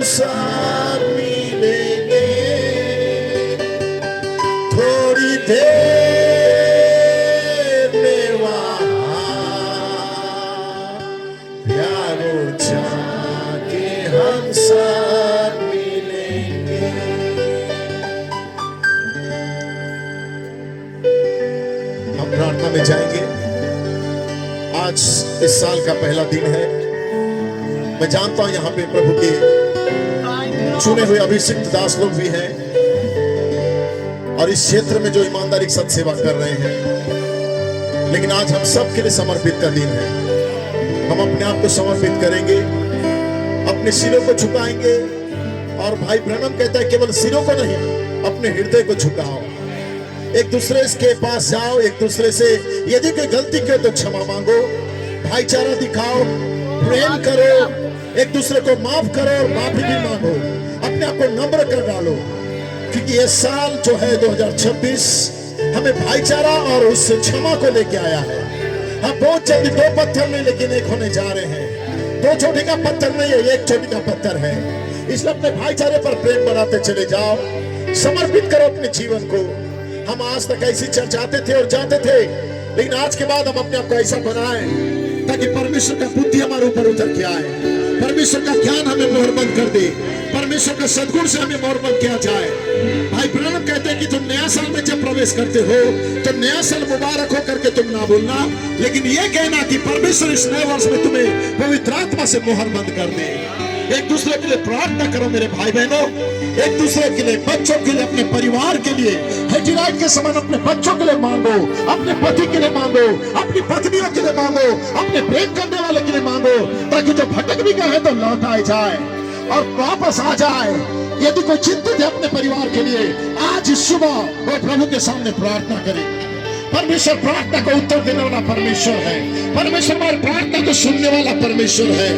साथ मिलेंगे, थोड़ी देर में वहाँ प्यारों जाके हम साथ मिलेंगे। हम प्रार्थना में जाएंगे। आज इस साल का पहला दिन है। मैं जानता हूं यहाँ पे प्रभु के चुने हुए अभिषिक्त दास लोग भी हैं और इस क्षेत्र में जो ईमानदारी के साथ सेवा कर रहे हैं, लेकिन आज हम सब के लिए समर्पित का दिन है। हम अपने आप को समर्पित करेंगे, अपने सिरों को झुकाएंगे और भाई ब्रनम कहता है केवल सिरों को नहीं, अपने हृदय को झुकाओ, एक दूसरे के पास जाओ, एक दूसरे से यदि कोई गलती करे तो क्षमा मांगो, भाईचारा दिखाओ, प्रेम करो, एक दूसरे को माफ करो और माफी भी मांगो, अपने आप को नम्र कर डालो, क्योंकि ये साल जो है 2026 हमें भाईचारा और उस क्षमा को लेके आया है। हम बहुत जल्दी दो पत्थर नहीं लेकिन एक होने जा रहे हैं। दो चोटी का पत्थर नहीं है, एक चोटी का पत्थर है। इसलिए अपने भाईचारे पर प्रेम बढ़ाते चले जाओ, समर्पित करो अपने जीवन को। हम आज तक ऐसी चर्च आते थे और जाते थे, लेकिन आज के बाद हम अपने आप को ऐसा बनाएं ताकि परमेश्वर का बुद्धि हमारे ऊपर उतर के आए, परमेश्वर का ज्ञान हमें मोहरबंद कर दे, परमेश्वर का सद्गुण से हमें मोहरबंद किया जाए। भाई ब्रनम कहते हैं कि तुम नया साल में जब प्रवेश करते हो तो नया साल मुबारक हो करके तुम ना बोलना, लेकिन ये कहना कि परमेश्वर इस नए वर्ष में तुम्हें पवित्र आत्मा से मोहरबंद कर दे। एक दूसरे के लिए प्रार्थना करो मेरे भाई बहनों, एक दूसरे के लिए, बच्चों के लिए, अपने परिवार के लिए, हेजिराइट के समान अपने बच्चों के लिए मांगो, अपने पति के लिए मांगो, अपनी पत्नियों के लिए मांगो, अपने प्रेम करने वाले के लिए मांगो, ताकि जो भटक भी गए तो लौट आए जाए और वापस आ जाए। यदि कोई चिंतित है अपने परिवार के लिए, आज सुबह वो प्रभु के सामने प्रार्थना करे। परमेश्वर प्रार्थना को उत्तर देने वाला परमेश्वर है, परमेश्वर हमारी प्रार्थना को सुनने वाला परमेश्वर है।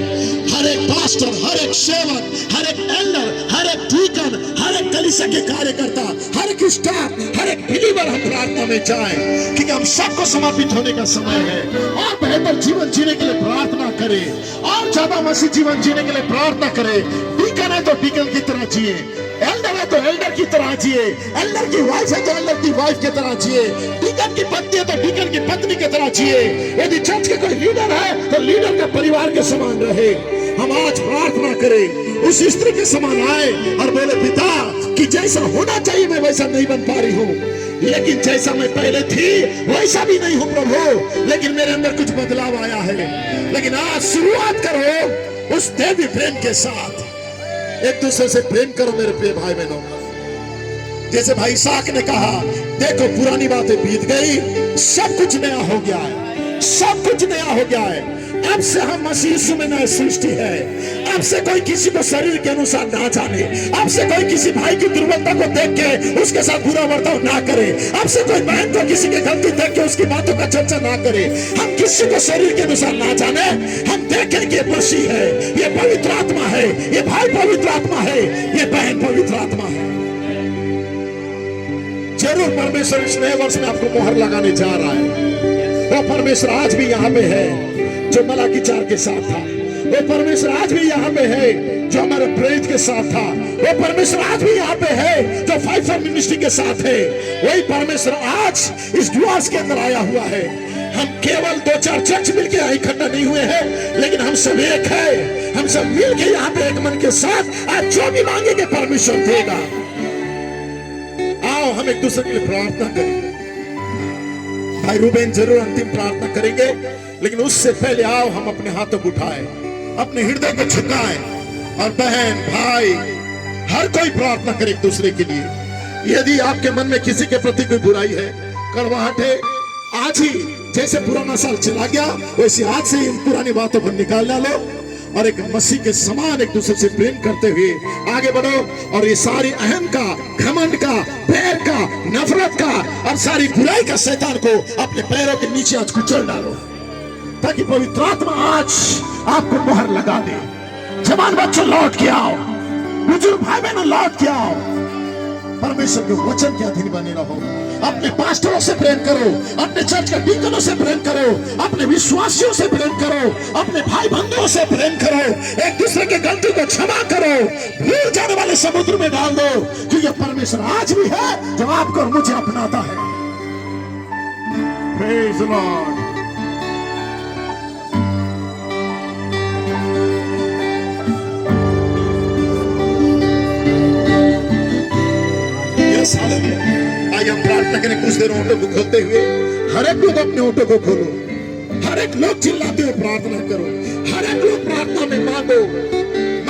हर एक पास्टर, हर एक सेवक, हर एक एल्डर, हर एक डीकन, हर एक कलीसिया के कार्यकर्ता, हर एक स्टाफ, हर एक बिलीवर हम प्रार्थना में जाएं, क्योंकि हम सबको समर्पित होने का समय है और बेहतर जीवन जीने के लिए प्रार्थना करें और ज्यादा मसीह जीवन जीने के लिए प्रार्थना करें। डीकन है तो डीकन की तरह जिए, एल्डर है तो एल्डर की तरह जिए, एल्डर की वाइफ है तो एल्डर की वाइफ की तरह जिए, डीकन की पत्नी है तो डीकन की पत्नी की तरह जिए। यदि चर्च के कोई लीडर है तो लीडर के परिवार के समान रहे। हम आज प्रार्थना करें, उस स्त्री के समान आए और बोले पिता कि जैसा होना चाहिए मैं वैसा नहीं बन पा रही हूँ, लेकिन जैसा मैं पहले थी वैसा भी नहीं हूँ प्रभु, लेकिन मेरे अंदर कुछ बदलाव आया है। लेकिन आज शुरुआत करो उस देवी प्रेम के साथ, एक दूसरे से प्रेम करो मेरे प्रिय भाई बहनों। जैसे भाई इसहाक ने कहा, देखो पुरानी बातें बीत गई, सब कुछ नया हो गया है, सब कुछ नया हो गया है। अब से हम मसीह यीशु में नई सृष्टि है। अब से कोई किसी को शरीर के अनुसार ना जाने, अब से कोई किसी भाई की दुर्बलता को देख के उसके साथ बुरा बर्ताव ना करे, अब से कोई बहन को किसी की गलती देख के उसकी बातों का चर्चा ना करे। हम किसी को शरीर के अनुसार ना जाने, हम देखें कि ये मसीह है, ये पवित्र आत्मा है, ये भाई पवित्र आत्मा है, ये बहन पवित्र आत्मा है। जरूर परमेश्वर इस नए वर्ष में आपको मोहर लगाने जा रहा है। वो परमेश्वर आज भी यहाँ पे है जो मलाकी 4 के साथ था, वो परमेश्वर आज भी यहाँ पे है जो हमारे प्रेरित के साथ था, वो परमेश्वर आज भी यहाँ पे है जो 5 मिनिस्ट्री के साथ है। वही परमेश्वर आज इस डुआस के अंदर आया हुआ है। हम केवल 2-4 चर्च मिलके इकट्ठा नहीं हुए हैं, लेकिन हम सब एक है। हम सब मिलके यहाँ पे एक मन के साथ आज जो भी मांगेंगे परमेश्वर देगा। आओ हम एक दूसरे के लिए प्रार्थना करेंगे। भाई रूबेन जरूर अंतिम प्रार्थना करेंगे, लेकिन उससे पहले आओ हम अपने हाथों को उठाएं, अपने हृदय को झुकाएं और बहन भाई हर कोई प्रार्थना करे एक दूसरे के लिए। यदि आपके मन में किसी के प्रति कोई बुराई है, कड़वाहट है, आज ही जैसे पुराना साल चला गया वैसे आज से इन पुरानी बातों को निकाल डालो और एक मसीह के समान एक दूसरे से प्रेम करते हुए आगे बढ़ो। और ये सारी अहम का, घमंड का, बैर का, नफरत का और सारी बुराई का शैतान को अपने पैरों के नीचे आज कुचल डालो, ताकि पवित्र आत्मा आज आपको मोहर लगा दे। जवान बच्चों लौट के आओ, बुजुर्ग भाई बहनों लौट के आओ, परमेश्वर के वचन के अधीन बने रहो। अपने पास्टरों से प्रेम करो, अपने चर्च के डीकनों से प्रेम करो, अपने विश्वासियों से प्रेम करो, अपने भाई बंधुओं से प्रेम करो, एक दूसरे के गलती को क्षमा करो, भूल जाने वाले समुद्र में डाल दो, क्योंकि परमेश्वर आज भी है जो आपको और मुझे अपनाता है। Praise the Lord. Yes, hallelujah. आइए हम प्रार्थना करें कुछ देर ओटो को खोलते हुए। हर एक लोग अपने ओटो को खोलो, हर एक लोग चिल्लाते हुए प्रार्थना करो, हर एक लोग प्रार्थना में मांगो,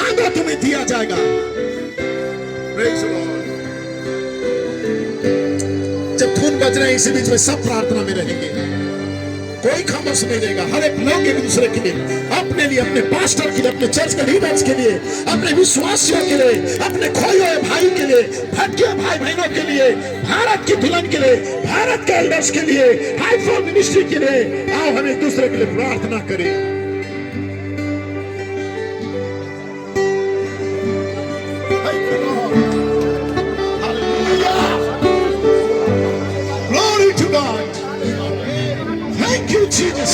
मांगो तुम्हें दिया जाएगा। Praise the Lord. जब धुन बज रहे हैं इसी बीच में सब प्रार्थना में रहेंगे, कोई खामोश नहीं रहेगा। हर एक लोग एक दूसरे के लिए, अपने लिए, अपने पास्टर के लिए, अपने चर्च के लीडर्स के लिए, अपने विश्वासियों के लिए, अपने खोए हुए भाई के लिए, भटके हुए भाई बहनों के लिए, भारत की दुल्हन के लिए, भारत के एल्डर्स के लिए, हाई फॉर मिनिस्ट्री के लिए, आओ हम एक दूसरे के लिए प्रार्थना करें। Glory to God. Thank you, Jesus.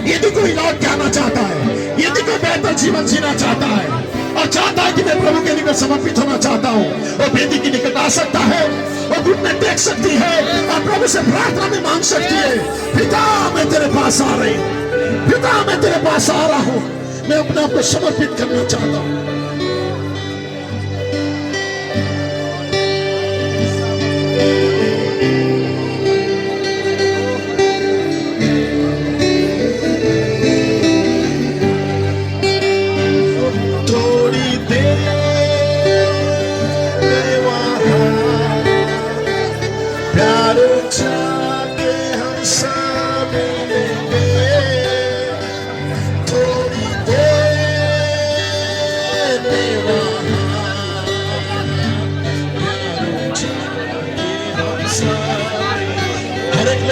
यदि कोई लौट के आना चाहता है, यदि कोई बेहतर जीवन जीना चाहता है और चाहता है कि मैं प्रभु के निकट समर्पित होना चाहता हूँ, वो वेदी के निकट आ सकता है, वो घुटने टेक सकती है और प्रभु से प्रार्थना में मांग सकती है, पिता मैं तेरे पास आ रही हूँ, पिता मैं तेरे पास आ रहा हूँ, मैं अपने आप को समर्पित करना चाहता हूँ।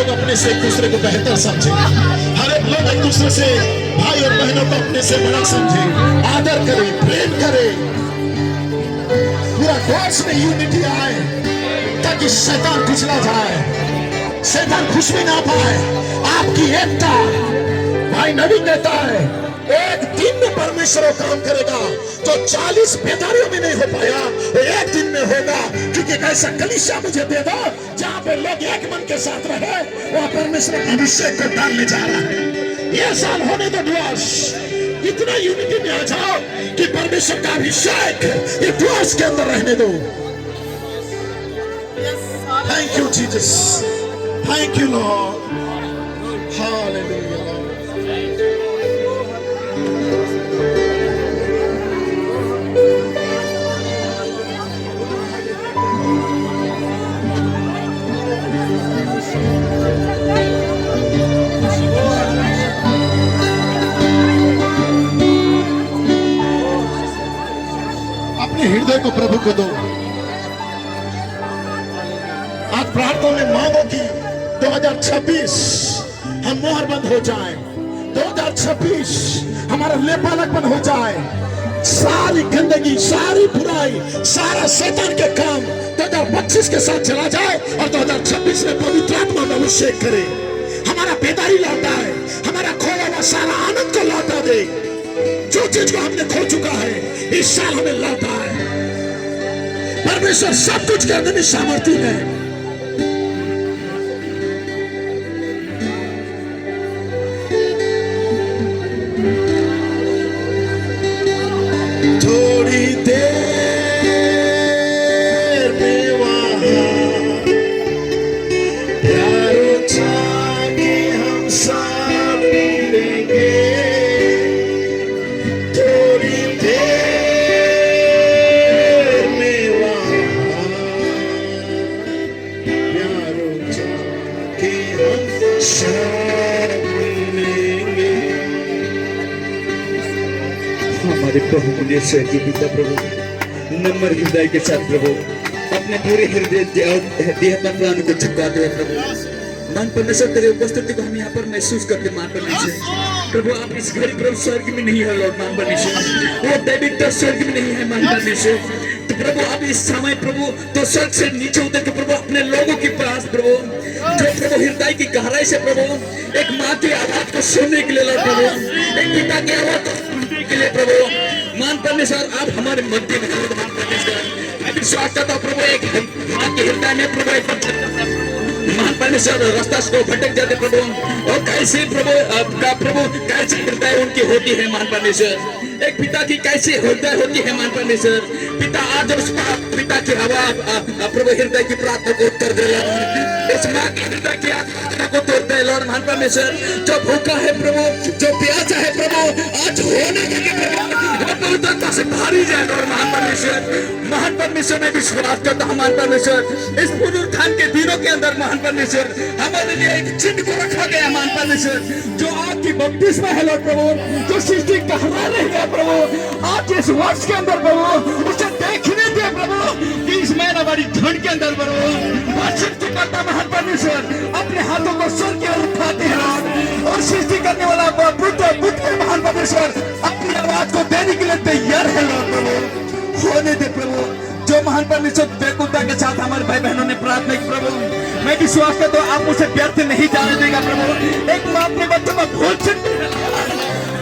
अपने से एक दूसरे को बेहतर समझे, हर एक लोग एक दूसरे से भाई और बहनों को अपने से बड़ा समझे, आदर करे, प्रेम करे, पूरा देश में यूनिटी आए ताकि शैतान कुचला जाए, शैतान खुश भी ना पाए। आपकी एकता भाई नवीन कहता है, एक दिन में परमेश्वर वो काम करेगा जो 40 बेदारियों में नहीं हो पाया, वो एक दिन में होगा। क्योंकि एक ऐसा कलीसिया मुझे दे दो जहां पे लोग एक मन के साथ रहे, वह परमेश्वर के अभिषेक को डालने जा रहा है। ये साल होने दो डुआस, इतना यूनिटी में आ जाओ कि परमेश्वर का अभिषेक ये डुआस के अंदर रहने दो। Thank you Jesus, thank you Lord, hallelujah. अपने हृदय को प्रभु को दो। आज प्रार्थना में मांगो कि 2026 हम मोहरबंद हो जाए, 2026 हमारा लेपालकपन हो जाए, सारी गंदगी, सारी बुराई, सारा शैतान के काम 2025 के साथ चला जाए और 2026 में पवित्र आत्मा में अभिषेक करे, हमारा बेदारी लौटा है, हमारा खोया हुआ सारा आनंद को लौटा दे। जो चीज को हमने खो चुका है इस साल हमें लौटा है। परमेश्वर सब कुछ करने में सामर्थ्य है। थोड़ी देर में वहाँ प्यारो जाके हम सब मिलेंगे। थोड़ी देर में वहाँ प्यारो जाके हम सब मिलेंगे। हमारे बहुमूल्य स्वर्गीय पिता प्रभु, नम्र हृदय के साथ प्रभु अपने पूरे हृदय देह मन प्राण को झुकाते हुए प्रभु मान परमेश्वर तेरे उपस्थिति को हम यहाँ पर महसूस करते मान परमेश्वर प्रभु आप इस घड़ी प्रभु स्वर्ग में नहीं है लॉर्ड मान परमेश्वर वो दैविकता स्वर्ग में नहीं है मान परमेश्वर तो प्रभु अब इस समय प्रभु तो स्वर्ग से नीचे उतर के प्रभु अपने लोगों के पास प्रभु जो प्रभु हृदय की गहराई से प्रभु एक माँ की आवाज को सुनने के लिए लड़ प्रभु, एक पिता की आवाज को सुनने के लिए प्रभु मान परमेश्वर आप हमारे मध्य में मान परमेश्वर मैं विश्वास करता हूँ प्रभु एक माँ के हृदय में प्रभु एक मान परमेश्वर रास्ता को भटक जाते प्रभु और कैसे प्रभु का प्रभु कैसे हृदय उनकी होती है मान परमेश्वर, एक पिता की कैसे हृदय होती है मान परमेश्वर। पिता आज उस पिता की आवाज प्रभु हृदय की प्रार्थना को उत्तर दे इस माँ की हृदय की प्रार्थना को उत्तर दे लॉर्ड मान परमेश्वर। जो भूखा है प्रभु, जो प्यासा है प्रभु, आज होने के पवित्रता से भारी जाए लॉर्ड मान परमेश्वर। महान परमेश्वर में विश्वास करता हूँ मान परमेश्वर इस पुनरुत्थान के दिनों के अंदर महान परमेश्वर हमारे लिए एक चिन्ह को रखा गया मान परमेश्वर जो आग की बपतिस्मा है लॉर्ड प्रभु, जो सृष्टि कहला रहेगा प्रभु आज इस वर्ष के अंदर प्रभु उसे देखने दे प्रभु कि इस महीना हमारी धन के अंदर प्रभु सृष्टि करता महान परमेश्वर अपने हाथों को स्वर्ग की ओर उठाते हैं और सृष्टि करने वाला बुद्ध महान परमेश्वर अपनी आवाज को देने के लिए तैयार है लॉर्ड प्रभु। होने दे प्रभु जो महान परमेश्वर बेकुता के साथ हमारे भाई बहनों ने प्रार्थना की प्रभु मैं विश्वास करता हूँ आप उसे व्यर्थ नहीं जाने देगा प्रभु। एक माँ अपने बच्चों को भूल सकती है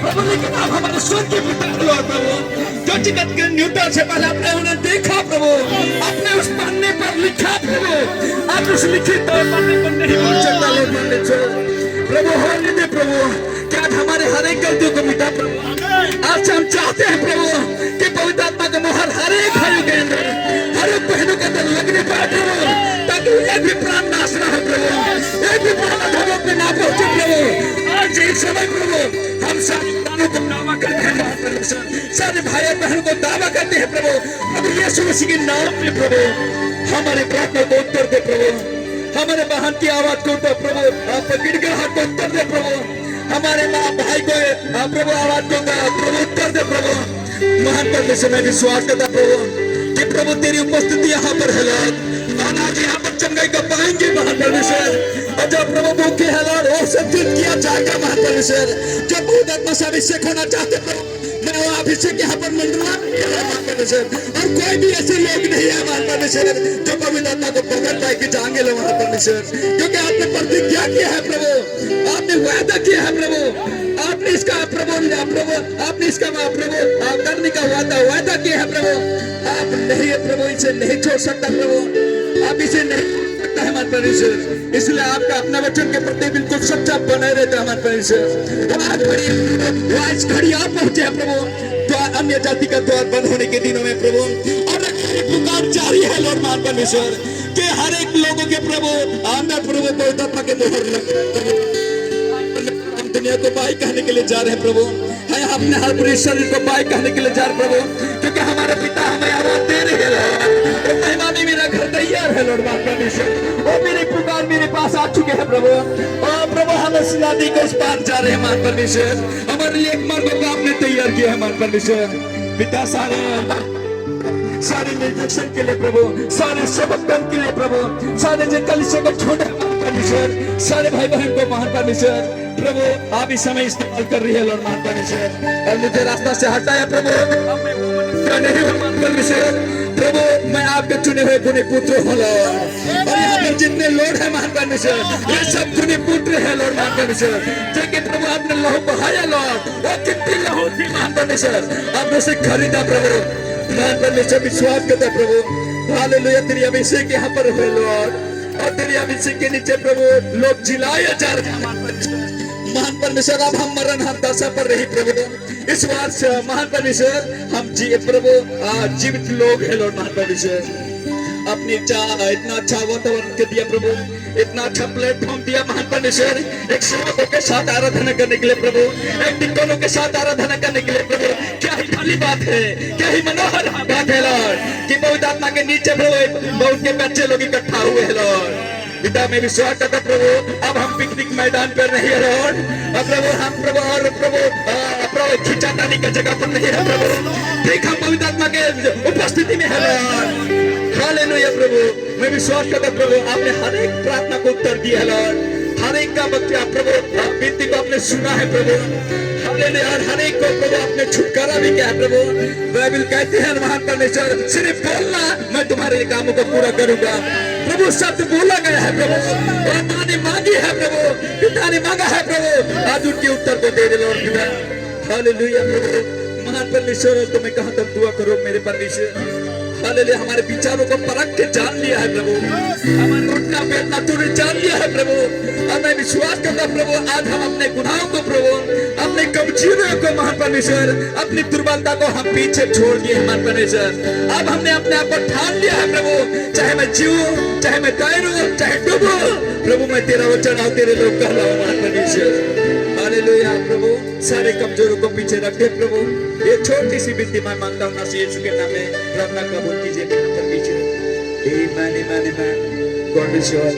प्रभु लेकिन आप हमारे स्वर्ग के पिता लॉर्ड प्रभु जो जगत के न्यूटन से पहले आपने उन्हें देखा प्रभु आपने उस पन्ने पर लिखा प्रभु आप उस लिखित पन्ने पर नहीं भूल सकता लॉर्ड प्रभु। होने दे प्रभु क्या हमारे हर एक गलतियों को मिटा प्रभु आज हम चाहते हैं प्रभु कि पवित्र आत्मा का मोहर हर एक भाइयों के अंदर हर एक बहनों के अंदर लगने पाए प्रभु ताकि एक भी प्राण नाश ना हो प्रभु एक भी प्राण धर्मों पे ना पहुंचे प्रभु। आज इस समय प्रभु हम सारे प्राणों को दावा करते हैं सारे भाई बहनों को दावा करते हैं प्रभु अब यीशु मसीह के नाम में प्रभु हमारे प्रार्थना को उत्तर दे प्रभु हमारे बहन की आवाज को उत्तर प्रभु आपके गिड़गिड़ाहट को उत्तर दे प्रभु हमारे माँ भाई को प्रभु आवाज को प्रभु उत्तर दे प्रभु। महान परमेश्वर में विश्वास करता प्रभु कि प्रभु तेरी उपस्थिति यहाँ पर है लॉर्ड और आज यहाँ पर चंगाई को पाएंगे महान परमेश्वर और जब प्रभु भूखे है लॉर्ड वो सब किया जाएगा महान परमेश्वर जो बहुत आत्मा से अभिषेक होना चाहते प्रभु मैं वो अभिषेक यहाँ पर मंडला और कोई भी ऐसे लोग नहीं है महान परमेश्वर जो पवित्र आत्मा को पकड़ पाए कि जाएंगे लो महान परमेश्वर क्योंकि आपने प्रतिज्ञा किया है प्रभु आपने वादा किया है प्रभु आपने इसका प्रभु आपने इसका प्रभु करने का वादा किया है प्रभु आप नहीं है प्रभु इसे नहीं छोड़ सकता प्रभु आप इसे नहीं सकता है हमारे परमेश्वर इसलिए आपका अपना वचन के प्रति बिल्कुल सच्चा बने रहता है हमारे परमेश्वर। आज घड़ी आप पहुंचे हैं प्रभु द्वार अन्य जाति का द्वार बंद होने के दिनों में प्रभु और पुकार जारी है लॉर्ड महान परमेश्वर के हर एक लोगों के प्रभु अंदर प्रभु पवित्र आत्मा के मोहर लगे दुनिया को बाई कहने के लिए जा रहे हैं प्रभु है अपने हर पूरे शरीर को बाई कहने के लिए जा रहे प्रभु क्योंकि हमारे पिता हमें आवाज दे रहे हैं महिमा में मेरा घर तैयार है लॉर्ड परमेश्वर और मेरी पुकार मेरे पास आ चुके हैं प्रभु और प्रभु हम इस नदी को उस पार जा रहे हैं मान परमेश्वर हमारे लिए एक मार्ग को आपने तैयार किया है मान परमेश्वर पिता सारे निर्देशन के लिए प्रभु सारे सेवकगण के लिए प्रभु सारे जो कलीसिया को छोड़े परमेश्वर सारे भाई बहन को महान परमेश्वर प्रभु आप इस समय इस्तेमाल कर रही है लॉर्ड महान परमेश्वर और मुझे रास्ता से हटाया प्रभु नहीं महान परमेश्वर प्रभु मैं आपके चुने हुए गुने पुत्र हूँ लॉर्ड और यहाँ पर जितने लोग हैं महान परमेश्वर ये सब गुने पुत्र है लॉर्ड महान परमेश्वर क्योंकि प्रभु आपने लहू बहाया लॉर्ड वो कितनी लहू थी महान परमेश्वर आपने उसे खरीदा प्रभु महान परमेश्वर विश्वास करता प्रभु हालेलुया तेरी अभिषेक यहाँ पर हुए लॉर्ड और तेरी अभिषेक के नीचे प्रभु लोग जिलाए जा रहे हैं महान परमेश्वर अब हम मरण हर दशा पर रही प्रभु इस वर्ष महान परमेश्वर हम प्रभु जीवित लोग है लॉर्ड महान परमेश्वर अपने इतना अच्छा वातावरण के दिया प्रभु इतना अच्छा प्लेटफॉर्म दिया महान परमेश्वर एक सेवकों के साथ आराधना करने के लिए प्रभु एक डिकोनों के साथ आराधना करने के लिए प्रभु क्या ही भली बात है क्या ही मनोहर बात है लॉर्ड कि पवित्र आत्मा के नीचे प्रभु बहुत के बच्चे लोग इकट्ठा हुए हैं लॉर्ड पिता में विश्वास करता प्रभु अब हम पिकनिक मैदान पर नहीं है लॉर्ड अब प्रभु हम प्रभु और प्रभु खिंचातानी का जगह पर नहीं है प्रभु ठीक हम पवित्र आत्मा के उपस्थिति में है लॉर्ड हालेलुया प्रभु मैं विश्वास करता प्रभु आपने हर एक प्रार्थना को उत्तर दिया है लॉर्ड हर एक का बच्चा प्रभु विनती को आपने सुना है प्रभु मुकाबले में और हर एक को प्रभु अपने छुटकारा भी किया है प्रभु। बाइबल कहते हैं महान परमेश्वर सिर्फ बोलना मैं तुम्हारे कामों को पूरा करूंगा। प्रभु शब्द बोला गया है प्रभु, और माँ ने मांगी है प्रभु, पिता ने मांगा है प्रभु, आज उनके उत्तर को दे दे लॉर्ड पिता। हालेलुया प्रभु। महान परमेश्वर तुम्हें कहा तब दुआ करो मेरे परमेश्वर। हालेलुया हमारे विचारों को परख के जान लिया है प्रभु, हमारे उठना बैठना तूने जान लिया है प्रभु। और मैं विश्वास करता प्रभु आज हम अपने गुनाहों को प्रभु, अपने कमजोरियों को महान परमेश्वर, अपनी दुर्बलता को हम पीछे छोड़ दिए महान परमेश्वर। अब हमने अपने आप को ठान लिया है प्रभु, चाहे मैं जीऊं, चाहे मैं तैरूं, चाहे डूबूं, प्रभु मैं तेरा वचन और तेरे लोग कहलाऊं महान परमेश्वर। हालेलुया प्रभु सारे कमजोरों को पीछे रख दे प्रभु। ये छोटी सी विनती मैं मांगता हूँ नसीब यीशु के नाम में, प्रार्थना कबूल कीजिए परमेश्वर। आमीन आमीन आमीन। God bless you all.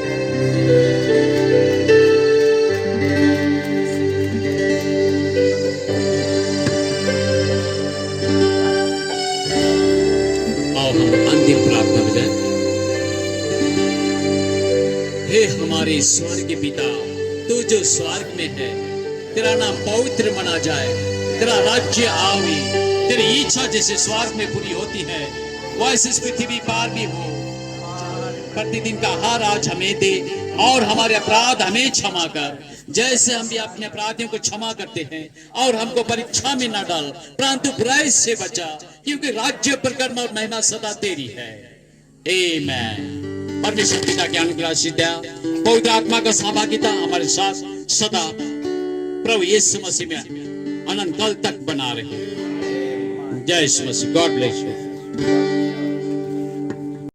आओ हम अंतिम प्रार्थना में जाएं। हे हमारे स्वर्ग पिता, तू जो स्वर्ग में है, तेरा नाम पवित्र माना जाए, तेरा राज्य आवे, तेरी इच्छा जैसे स्वर्ग में पूरी होती है वैसे इस पृथ्वी पर भी हो। प्रतिदिन का आहार आज हमें दे और हमारे अपराध हमें क्षमा कर, जैसे हम भी अपने अपराधियों को क्षमा करते हैं, और हमको परीक्षा में न डाल परंतु बुराई से बचा, क्योंकि राज्य प्रकर्म और महिमा सदा तेरी है। आमीन। परमेश्वर पिता के अनुग्रह सिद्धा पवित्र आत्मा का सहभागिता हमारे साथ सदा प्रभु यीशु मसीह में अनंत काल तक बना रहे। जय यीशु मसीह। God bless you.